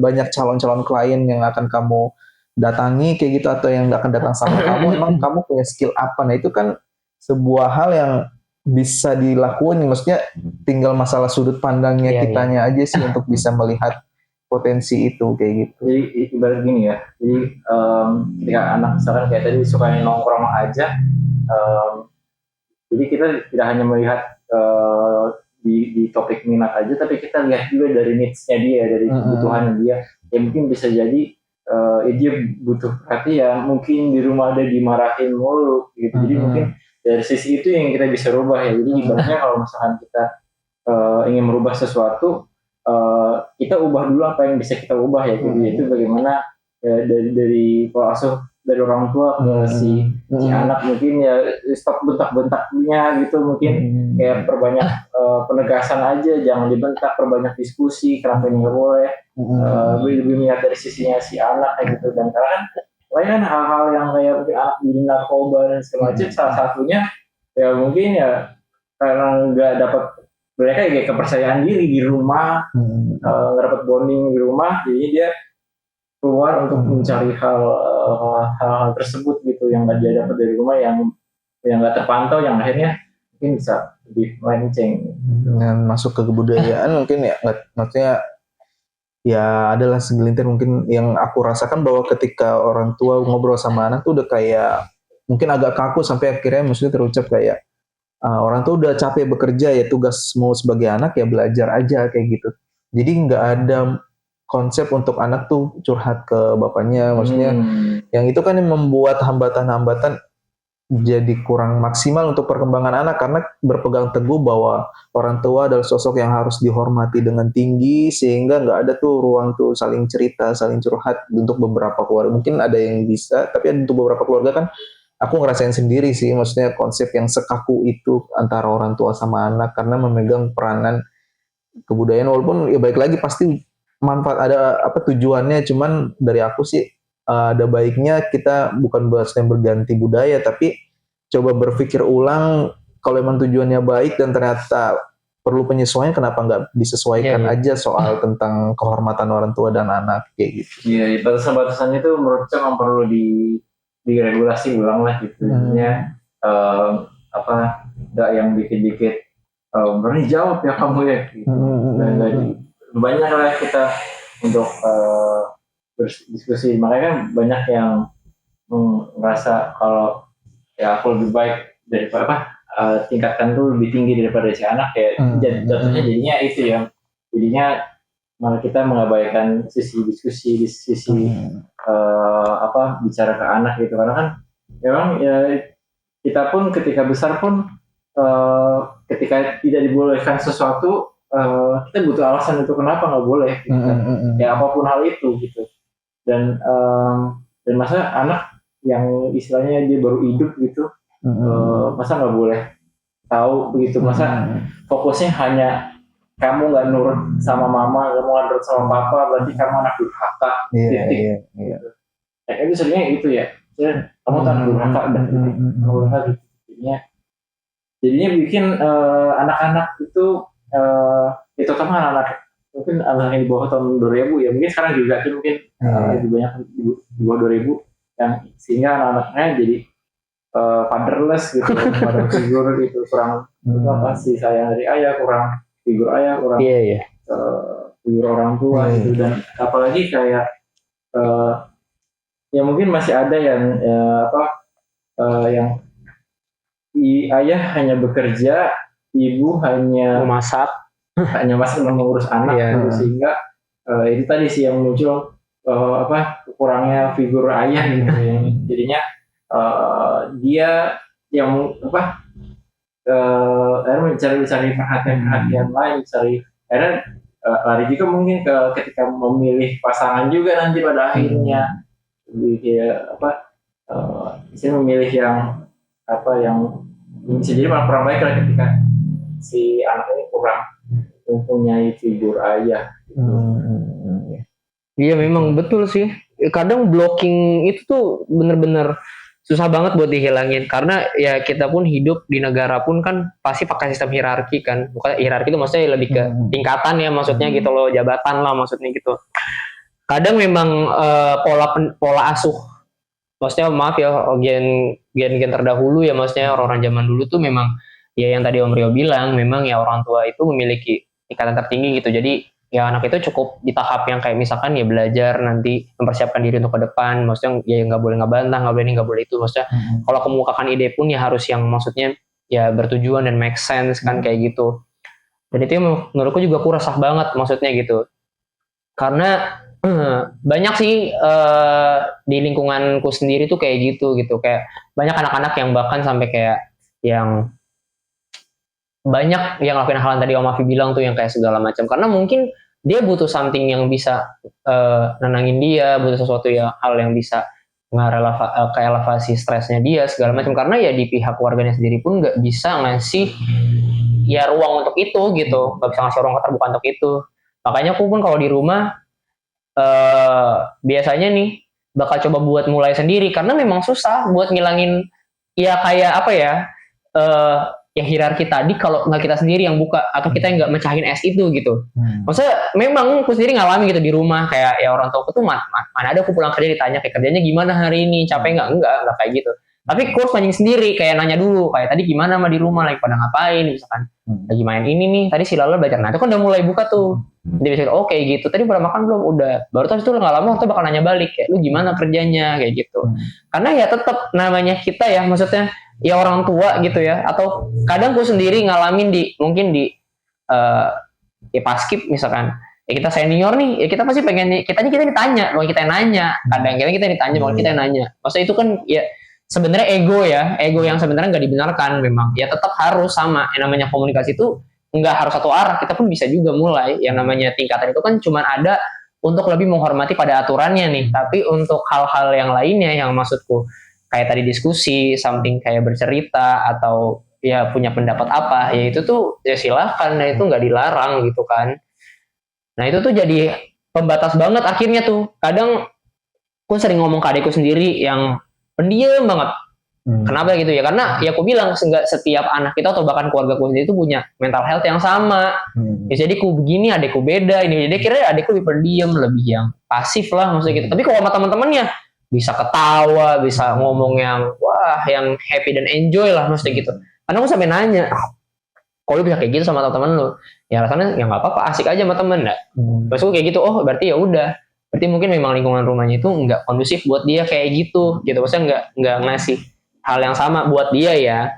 banyak calon-calon klien yang akan kamu datangi kayak gitu, atau yang akan datang sama kamu, emang kamu punya skill apa. Nah itu kan sebuah hal yang bisa dilakukan, maksudnya tinggal masalah sudut pandangnya kitanya aja sih untuk bisa melihat potensi itu kayak gitu. Jadi ibarat gini ya, jadi ketika anak misalkan kayak tadi suka nongkrong aja, jadi kita tidak hanya melihat di topik minat aja, tapi kita lihat juga dari needs-nya dia, dari kebutuhannya dia. Ya mungkin bisa jadi dia butuh perhatian, mungkin di rumah ada dimarahin mulu gitu. Jadi mungkin dari sisi itu yang kita bisa rubah ya. Jadi ibaratnya kalau misalkan kita ingin merubah sesuatu, kita ubah dulu apa yang bisa kita ubah ya. Jadi itu bagaimana dari pola asuh dari orang tua ke si anak, mungkin ya stop bentak-bentaknya gitu, mungkin kayak perbanyak penegasan aja, jangan dibentak, perbanyak diskusi kenapa ini nggak boleh, lebih melihat dari sisinya si anak kayak gitu. Dan karena kan lain kan hal-hal yang kayak mungkin anak jadi narkoba dan segala macam, salah satunya ya mungkin ya karena nggak dapat, mereka kayak kepercayaan diri di rumah, nggak dapat bonding di rumah, jadi dia keluar untuk mencari hal tersebut gitu yang nggak dia dapat dari rumah, yang nggak terpantau, yang akhirnya mungkin bisa lebih melenceng. Dengan masuk ke kebudayaan mungkin ya, maksudnya ya adalah segelintir mungkin yang aku rasakan, bahwa ketika orang tua ngobrol sama anak tuh udah kayak mungkin agak kaku, sampai akhirnya maksudnya terucap kayak orang tuh udah capek bekerja, ya tugasmu sebagai anak ya belajar aja kayak gitu. Jadi nggak ada konsep untuk anak tuh curhat ke bapaknya, maksudnya yang itu kan yang membuat hambatan-hambatan jadi kurang maksimal untuk perkembangan anak, karena berpegang teguh bahwa orang tua adalah sosok yang harus dihormati dengan tinggi, sehingga nggak ada tuh ruang tuh saling cerita, saling curhat. Untuk beberapa keluarga mungkin ada yang bisa, tapi untuk beberapa keluarga kan aku ngerasain sendiri sih, maksudnya konsep yang sekaku itu antara orang tua sama anak, karena memegang peranan kebudayaan. Walaupun ya baik lagi pasti manfaat ada apa tujuannya, cuman dari aku sih ada baiknya kita bukan bahasnya berganti budaya, tapi coba berpikir ulang, kalau memang tujuannya baik dan ternyata perlu penyesuaian, kenapa nggak disesuaikan aja soal tentang kehormatan orang tua dan anak kayak gitu. Iya, batasan-batasannya itu menurut saya memang perlu diregulasi ulang lah gitu. Nggak yang dikit-dikit berani jawab ya kamu ya gitu. Banyak lah kita untuk berdiskusi, makanya kan banyak yang merasa kalau ya aku lebih baik daripada tingkatkan tuh lebih tinggi daripada si anak ya. Jatuhnya jadinya itu ya, jadinya malah kita mengabaikan sisi diskusi, bicara ke anak gitu. Karena kan memang ya kita pun ketika besar pun ketika tidak dibolehkan sesuatu, kita butuh alasan itu kenapa nggak boleh gitu kan. Ya apapun hal itu gitu. Dan masa anak yang istilahnya dia baru hidup gitu, masa nggak boleh tahu begitu, masa fokusnya hanya kamu nggak nurut sama mama, kamu nggak nurut sama papa, berarti kamu anak durhaka. Itu sebenarnya gitu ya, kamu tak durhaka dan jadinya bikin anak-anak itu kamu anak-anak mungkin anak yang di bawah tahun 2000 ya, mungkin sekarang juga mungkin lebih banyak di bawah 2000 yang sehingga anak-anaknya jadi fatherless gitu, father figure gitu, kurang sih sayang dari ayah, kurang figur ayah, kurang figur orang tua gitu. Dan apalagi kayak ya mungkin masih ada yang yang ayah hanya bekerja, ibu hanya memasak mengurus anak gitu, sehingga itu tadi sih yang muncul kurangnya figur ayah gitu. Jadinya dia yang mencari perhatian lain, akhirnya lari juga mungkin ketika memilih pasangan juga nanti pada akhirnya memilih yang apa yang bisa jadi malah kurang baik lah ketika si anak ini kurang mempunyai figur ayah. Iya memang betul sih. Kadang blocking itu tuh bener-bener susah banget buat dihilangin karena ya kita pun hidup di negara pun kan pasti pakai sistem hierarki kan. Bukan hierarki itu maksudnya lebih ke tingkatan ya maksudnya gitu loh, jabatan lah maksudnya gitu. Kadang memang pola asuh, maksudnya maaf ya gen terdahulu ya maksudnya orang zaman dulu tuh memang ya yang tadi Om Rio bilang memang ya orang tua itu memiliki ikatan tertinggi gitu. Jadi ya anak itu cukup di tahap yang kayak misalkan ya belajar nanti mempersiapkan diri untuk ke depan, maksudnya ya nggak boleh ngebantah, nggak boleh ini nggak boleh itu, maksudnya kalau kemukakan ide pun ya harus yang maksudnya ya bertujuan dan make sense kan kayak gitu. Dan itu yang menurutku juga aku resah banget maksudnya gitu karena banyak sih di lingkunganku sendiri tuh kayak gitu kayak banyak anak-anak yang bahkan sampai kayak yang banyak yang lakuin hal yang tadi Om Afi bilang tuh yang kayak segala macam karena mungkin dia butuh something yang bisa nenangin dia, butuh sesuatu yang hal yang bisa ke elevasi stresnya dia segala macam karena ya di pihak keluarganya sendiri pun nggak bisa ngasih ya ruang untuk itu gitu, nggak bisa ngasih ruang keterbukaan untuk itu. Makanya aku pun kalau di rumah biasanya nih bakal coba buat mulai sendiri karena memang susah buat ngilangin ya kayak apa ya ya hierarki tadi kalau nggak kita sendiri yang buka atau kita yang nggak mecahin es itu gitu. Maksudnya memang aku sendiri ngalamin gitu di rumah kayak ya orang tua aku tuh mana ada aku pulang kerja ditanya kayak kerjanya gimana hari ini, capek nggak kayak gitu. Tapi aku harus mancing sendiri kayak nanya dulu kayak tadi gimana mah di rumah lagi pada ngapain misalkan lagi main ini nih tadi si Lala belajar nah itu kan udah mulai buka tuh. Dia bisa oke gitu tadi pada makan belum udah baru terus itu nggak lama kita bakal nanya balik kayak lu gimana kerjanya kayak gitu. Karena ya tetap namanya kita ya maksudnya ya orang tua gitu ya atau kadang gue sendiri ngalamin mungkin di ya paskib misalkan ya kita senior nih ya kita pasti pengen kita ditanya bukan kita yang nanya kadang-kadang kita ditanya bukan kita yang nanya maksudnya itu kan ya sebenarnya ego yang sebenarnya nggak dibenarkan memang ya tetap harus sama yang namanya komunikasi itu nggak harus satu arah kita pun bisa juga mulai yang namanya tingkatan itu kan cuma ada untuk lebih menghormati pada aturannya nih tapi untuk hal-hal yang lainnya yang maksudku kayak tadi diskusi, something kayak bercerita atau ya punya pendapat apa, ya itu tuh ya silahkan, nah itu nggak dilarang gitu kan. Nah itu tuh jadi pembatas banget akhirnya tuh. Kadang aku sering ngomong ke adikku sendiri yang pendiam banget. Kenapa gitu ya? Karena ya aku bilang setiap anak kita atau bahkan keluarga aku sendiri itu punya mental health yang sama. Ya jadi aku begini, adikku beda. Ini jadi kira adikku lebih pendiam, lebih yang pasif lah maksudnya gitu. Tapi kalau sama teman-temannya bisa ketawa, bisa ngomong yang wah, yang happy dan enjoy lah maksudnya gitu. Karena aku sampai nanya, kalau lu bisa kayak gitu sama teman-teman lu, ya rasanya ya nggak apa-apa, asik aja sama temen, nggak? Terus aku kayak gitu, oh berarti ya udah, berarti mungkin memang lingkungan rumahnya itu nggak kondusif buat dia kayak gitu, maksudnya nggak ngasih hal yang sama buat dia ya.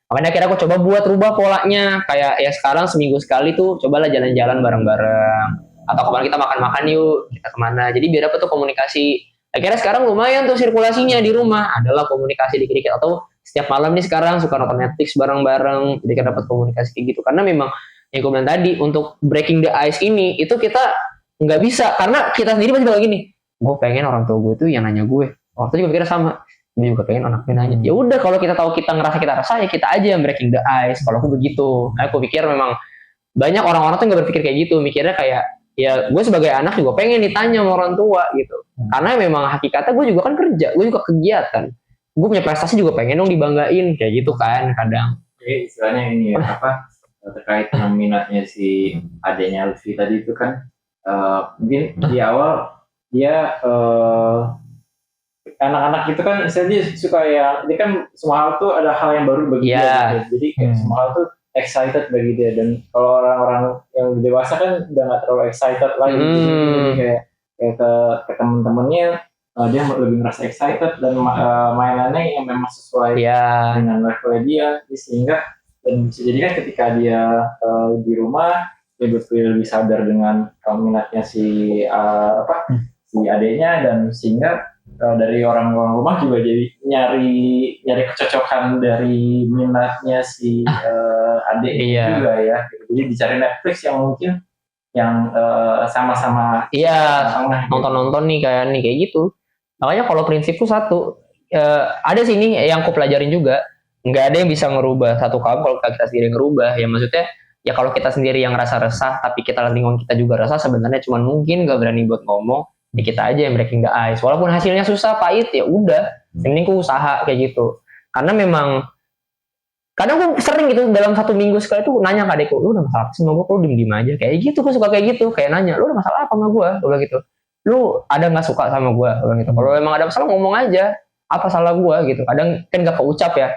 Makanya akhirnya aku coba buat rubah polanya, kayak ya sekarang seminggu sekali tuh cobalah jalan-jalan bareng-bareng, atau kemarin kita makan-makan yuk, kita kemana. Jadi biar apa tuh komunikasi. Akhirnya sekarang lumayan tuh sirkulasinya di rumah, adalah komunikasi dikit-dikit atau setiap malam nih sekarang suka nonton Netflix bareng-bareng, jadi kan dapat komunikasi kayak gitu. Karena memang yang gue bilang tadi untuk breaking the ice ini itu kita nggak bisa karena kita sendiri masih bilang gini, gue pengen orang tua gue tuh yang nanya gue, waktu juga pikirnya sama, gue juga pengen anaknya nanya. Ya udah kalau kita tahu kita ngerasa kita rasa ya kita aja yang breaking the ice. Kalau aku begitu, aku pikir memang banyak orang-orang tuh nggak berpikir kayak gitu, mikirnya kayak ya gue sebagai anak juga pengen ditanya sama orang tua gitu. Karena memang hakikatnya gue juga kan kerja, gue juga kegiatan. Gue punya prestasi juga pengen dong dibanggain kayak gitu kan kadang. Jadi istilahnya ini ya apa terkait dengan minatnya si adanya Lutfi tadi itu kan mungkin di awal dia anak-anak itu kan istilahnya suka ya dia kan semua hal tuh ada hal yang baru bagi dia gitu. Jadi kayak semua hal tuh excited bagi dia dan kalau orang-orang yang dewasa kan udah nggak terlalu excited lagi jadi kayak ke temen-temennya dia lebih merasa excited dan mainannya yang memang sesuai dengan level dia sehingga dan bisa jadi kan ketika dia di rumah dia lebih sadar dengan minatnya si adiknya dan sehingga dari orang-orang rumah juga jadi nyari kecocokan dari minatnya si adik juga ya. Jadi dicari Netflix yang mungkin yang sama-sama nonton-nonton nih kayak gitu. Makanya kalau prinsipku satu ada sih nih yang aku pelajarin juga nggak ada yang bisa ngerubah satu kaum kalau kita sendiri ngerubah. Ya maksudnya ya kalau kita sendiri yang rasa resah tapi kita lingkungan kita juga resah, sebenarnya cuma mungkin nggak berani buat ngomong, ya kita aja yang breaking the ice. Walaupun hasilnya susah pahit ya udah, yang penting ku usaha kayak gitu. Karena memang kadang gue sering gitu dalam 1 minggu sekali tuh nanya ke adekku, lu udah masalah apa sih sama gue, lu diem aja kayak gitu. Gue suka kayak gitu, kayak nanya, lu udah masalah apa sama gue, gue gitu. Lu ada nggak suka sama gue, gitu. Kalau emang ada masalah ngomong aja, apa salah gue gitu. Kadang kan nggak keucap ya.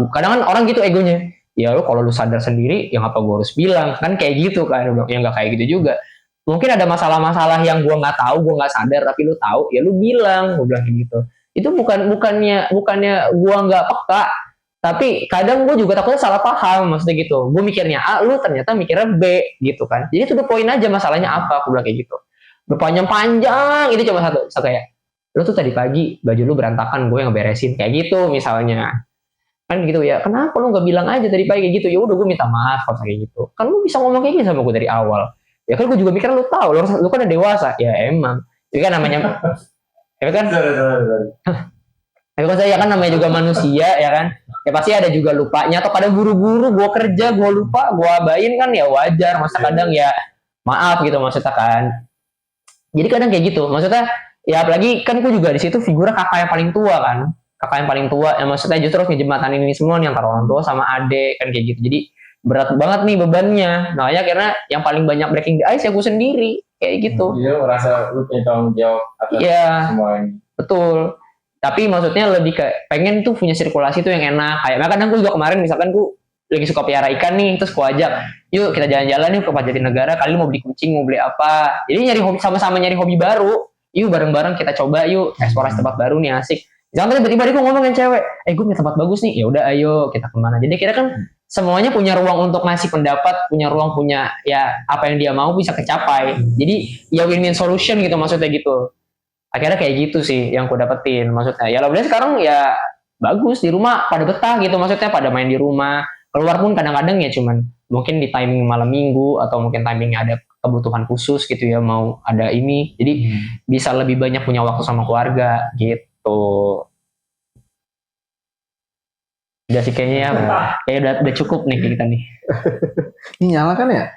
Kadang kan orang gitu egonya. Ya lu kalau lu sadar sendiri, yang apa gue harus bilang kan kayak gitu kan. Ya nggak kayak gitu juga. Mungkin ada masalah-masalah yang gue nggak tahu, gue nggak sadar, tapi lu tahu, ya lu bilang, gue bilang kayak gitu. Itu bukannya gue nggak peka, tapi kadang gue juga takutnya salah paham, maksudnya gitu. Gue mikirnya A, lu ternyata mikirnya B gitu kan. Jadi itu udah poin aja masalahnya apa, aku bilang kayak gitu. Berpanjang-panjang, itu cuma satu kayak, lu tuh tadi pagi baju lu berantakan, gue yang beresin kayak gitu misalnya. Kan gitu ya, kenapa lu nggak bilang aja tadi pagi kayak gitu? Ya udah gue minta maaf kalau kayak gitu. Kan lu bisa ngomong kayak gitu sama gue dari awal. Ya kan gue juga mikir lu tahu, lu kan udah dewasa. Ya emang. Itu kan namanya. Ya kan? Tapi kan saya kan namanya juga manusia ya kan. Ya pasti ada juga lupanya, atau kadang buru-buru gue kerja gue lupa, gue abain kan ya wajar. Masa kadang ya maaf gitu maksudnya kan. Jadi kadang kayak gitu. Maksudnya ya apalagi kan gue juga di situ figura kakak yang paling tua kan. Kakak yang paling tua, yang maksudnya justru harus ngejembatanin ini semua nih antara orang tua sama adik kan kayak gitu. Jadi berat banget nih bebannya. Makanya karena yang paling banyak breaking the ice ya gue sendiri kayak gitu. Iya, merasa lu punya tanggung jawab atas semua ini. Betul. Tapi maksudnya lebih kayak pengen tuh punya sirkulasi tuh yang enak. Kayak kadang gue juga kemarin misalkan gue lagi suka piara ikan nih, terus gue ajak, yuk kita jalan-jalan nih ke Jatinegara, kali mau beli kucing, mau beli apa. Jadi nyari hobi, sama-sama nyari hobi baru. Yuk bareng-bareng kita coba yuk eksplorasi tempat baru nih, asik. Jangan tiba-tiba gue ngomongin cewek, gue punya tempat bagus nih, ya udah ayo kita kemana. Jadi kira kan semuanya punya ruang untuk ngasih pendapat, punya ruang, punya ya apa yang dia mau bisa kecapai. Jadi ya win-win solution gitu maksudnya gitu. Akhirnya kayak gitu sih yang aku dapetin maksudnya. Ya alhamdulillah sekarang ya bagus di rumah pada betah gitu maksudnya, pada main di rumah. Keluar pun kadang-kadang ya cuman mungkin di timing malam minggu atau mungkin timingnya ada kebutuhan khusus gitu ya, mau ada ini. Jadi bisa lebih banyak punya waktu sama keluarga gitu. Udah sih kayaknya ya, kayak udah cukup nih kita nih. Ini nyala kan ya?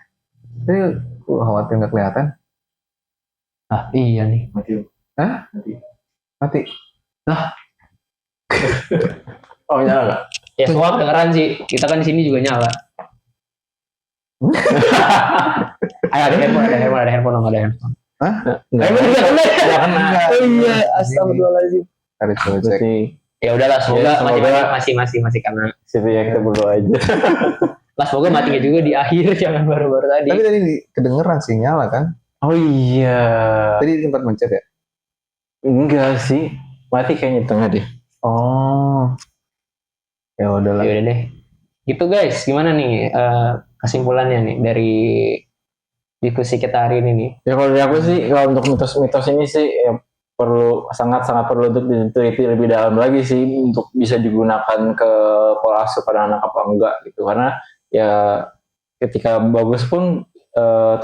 Ini khawatir nggak kelihatan. Ah iya nih. Hah? Mati. Nah. Oh nyala nggak? Ya semua kedengeran sih. Kita kan di sini juga nyala. Ayo ada handphone. Hah? Enggak kena. Oh iya, astagfirullahaladzim. Harus cek. Ya udahlah, semoga masih karena situ ya, kita berdoa aja. Lah semoga matinya juga di akhir, jangan baru-baru tadi. Tapi tadi kedengeran sih nyala kan? Oh iya. Tadi sempat mencet ya? Enggak sih, mati kayaknya tengah deh. Oh. Ya udahlah. Ya udah deh. Gitu guys, gimana nih kesimpulannya nih dari diskusi kita hari ini nih? Ya kalau dari aku sih, kalau untuk mitos-mitos ini sih ya sangat perlu untuk diteliti lebih dalam lagi sih untuk bisa digunakan ke pola asuh pada anak apa enggak gitu. Karena ya ketika bagus pun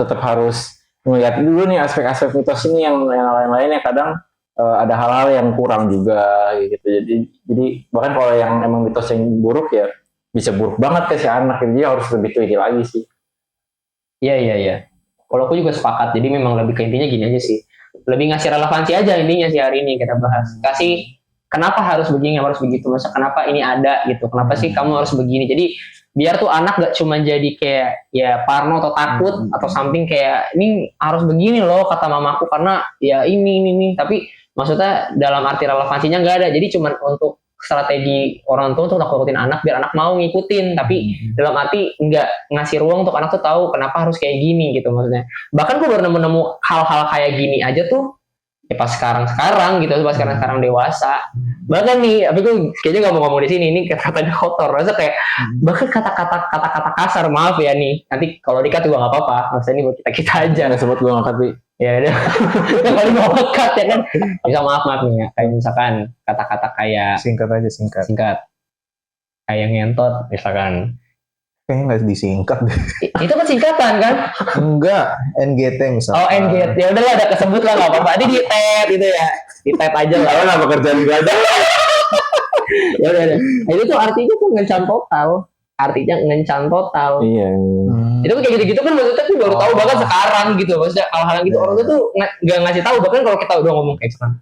tetap harus melihat dulu nih aspek-aspek mitos ini yang lain-lainnya kadang ada hal-hal yang kurang juga gitu. Jadi bahkan kalau yang emang mitos yang buruk ya bisa buruk banget ke si anak, jadi harus lebih teliti lagi sih. Iya. Kalau aku juga sepakat. Jadi memang lebih ke intinya gini aja sih. Lebih ngasih relevansi aja intinya sih hari ini kita bahas. Kasih kenapa harus begini, harus begitu. Masa kenapa ini ada gitu. Kenapa sih kamu harus begini. Jadi biar tuh anak gak cuma jadi kayak ya parno atau takut atau something kayak ini harus begini loh kata mamaku karena ya ini. Tapi maksudnya dalam arti relevansinya nggak ada. Jadi cuma untuk strategi orang tua untuk nakutin anak biar anak mau ngikutin, tapi dalam arti nggak ngasih ruang untuk anak tuh tahu kenapa harus kayak gini gitu maksudnya. Bahkan gue baru nemu hal-hal kayak gini aja tuh ya pas sekarang gitu, pas sekarang dewasa. Bahkan nih, tapi gue kayaknya nggak mau ngomong di sini, ini kata-katanya kotor, rasa kayak bahkan kata-kata kasar, maaf ya nih, nanti kalau dikat juga nggak apa-apa, maksudnya ini buat kita aja. Nggak sebut gue ngangkat Pi. Ya udah, kalau mau ngekat ya kan, bisa maaf nih ya, kayak misalkan kata-kata kayak Singkat aja. Kayak ngentot misalkan. Kayaknya nggak disingkat deh. Itu kan singkatan kan? Enggak, NGT misalnya. Oh NGT, ya udahlah ada kesebut lah nggak apa-apa. Ini di tab itu ya, di tab aja lah. Apa pekerjaan gak ada? Ya udah. Nah, itu tuh artinya tuh ngencan total. Artinya ngencan total. Iya. Itu kayak gitu-gitu kan maksudnya tuh baru tahu bahkan sekarang gitu. Maksudnya hal-hal gitu orang tuh nggak ngasih tahu bahkan kalau kita udah ngomong kayak sekarang.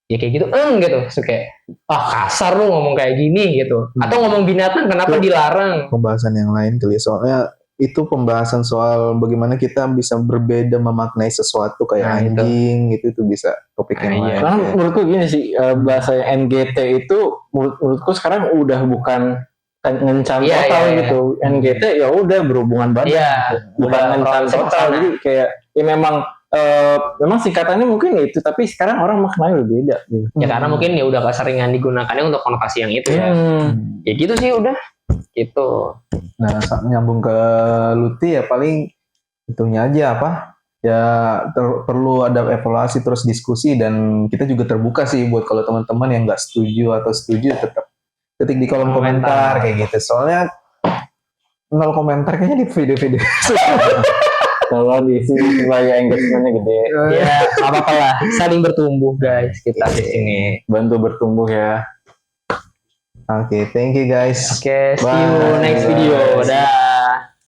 Ya kayak gitu, gitu. So, kayak kasar lu ngomong kayak gini gitu. Atau ngomong binatang kenapa dilarang? Pembahasan yang lain kali, soalnya itu pembahasan soal bagaimana kita bisa berbeda memaknai sesuatu kayak Nah, itu. anjing itu bisa topik yang Iya. lain. Karena menurutku gini sih, bahasa NGT itu menurutku sekarang udah bukan ngencan Iya, total iya. gitu. NGT ya udah berhubungan badan, Iya, bukan udah ngencan prosesnya total. kesana. Jadi kayak ya memang singkatannya mungkin itu, tapi sekarang orang maknanya udah beda. Gitu. Ya karena mungkin ya udah keseringan digunakannya untuk konotasi yang itu ya. Ya gitu sih udah. Gitu. Nah, nyambung ke Luti ya paling itunya aja apa? Ya perlu ada evaluasi terus diskusi, dan kita juga terbuka sih buat kalau teman-teman yang nggak setuju atau setuju tetap ketik di kolom komentar kayak gitu. Soalnya 0 komentar kayaknya di video-video. Kalau di sini supaya engagementnya gede, Ya, apa-apa lah. Saling bertumbuh guys kita di sini. bantu bertumbuh ya. Oke, thank you guys. Oke, see you Bye. next video. Dah.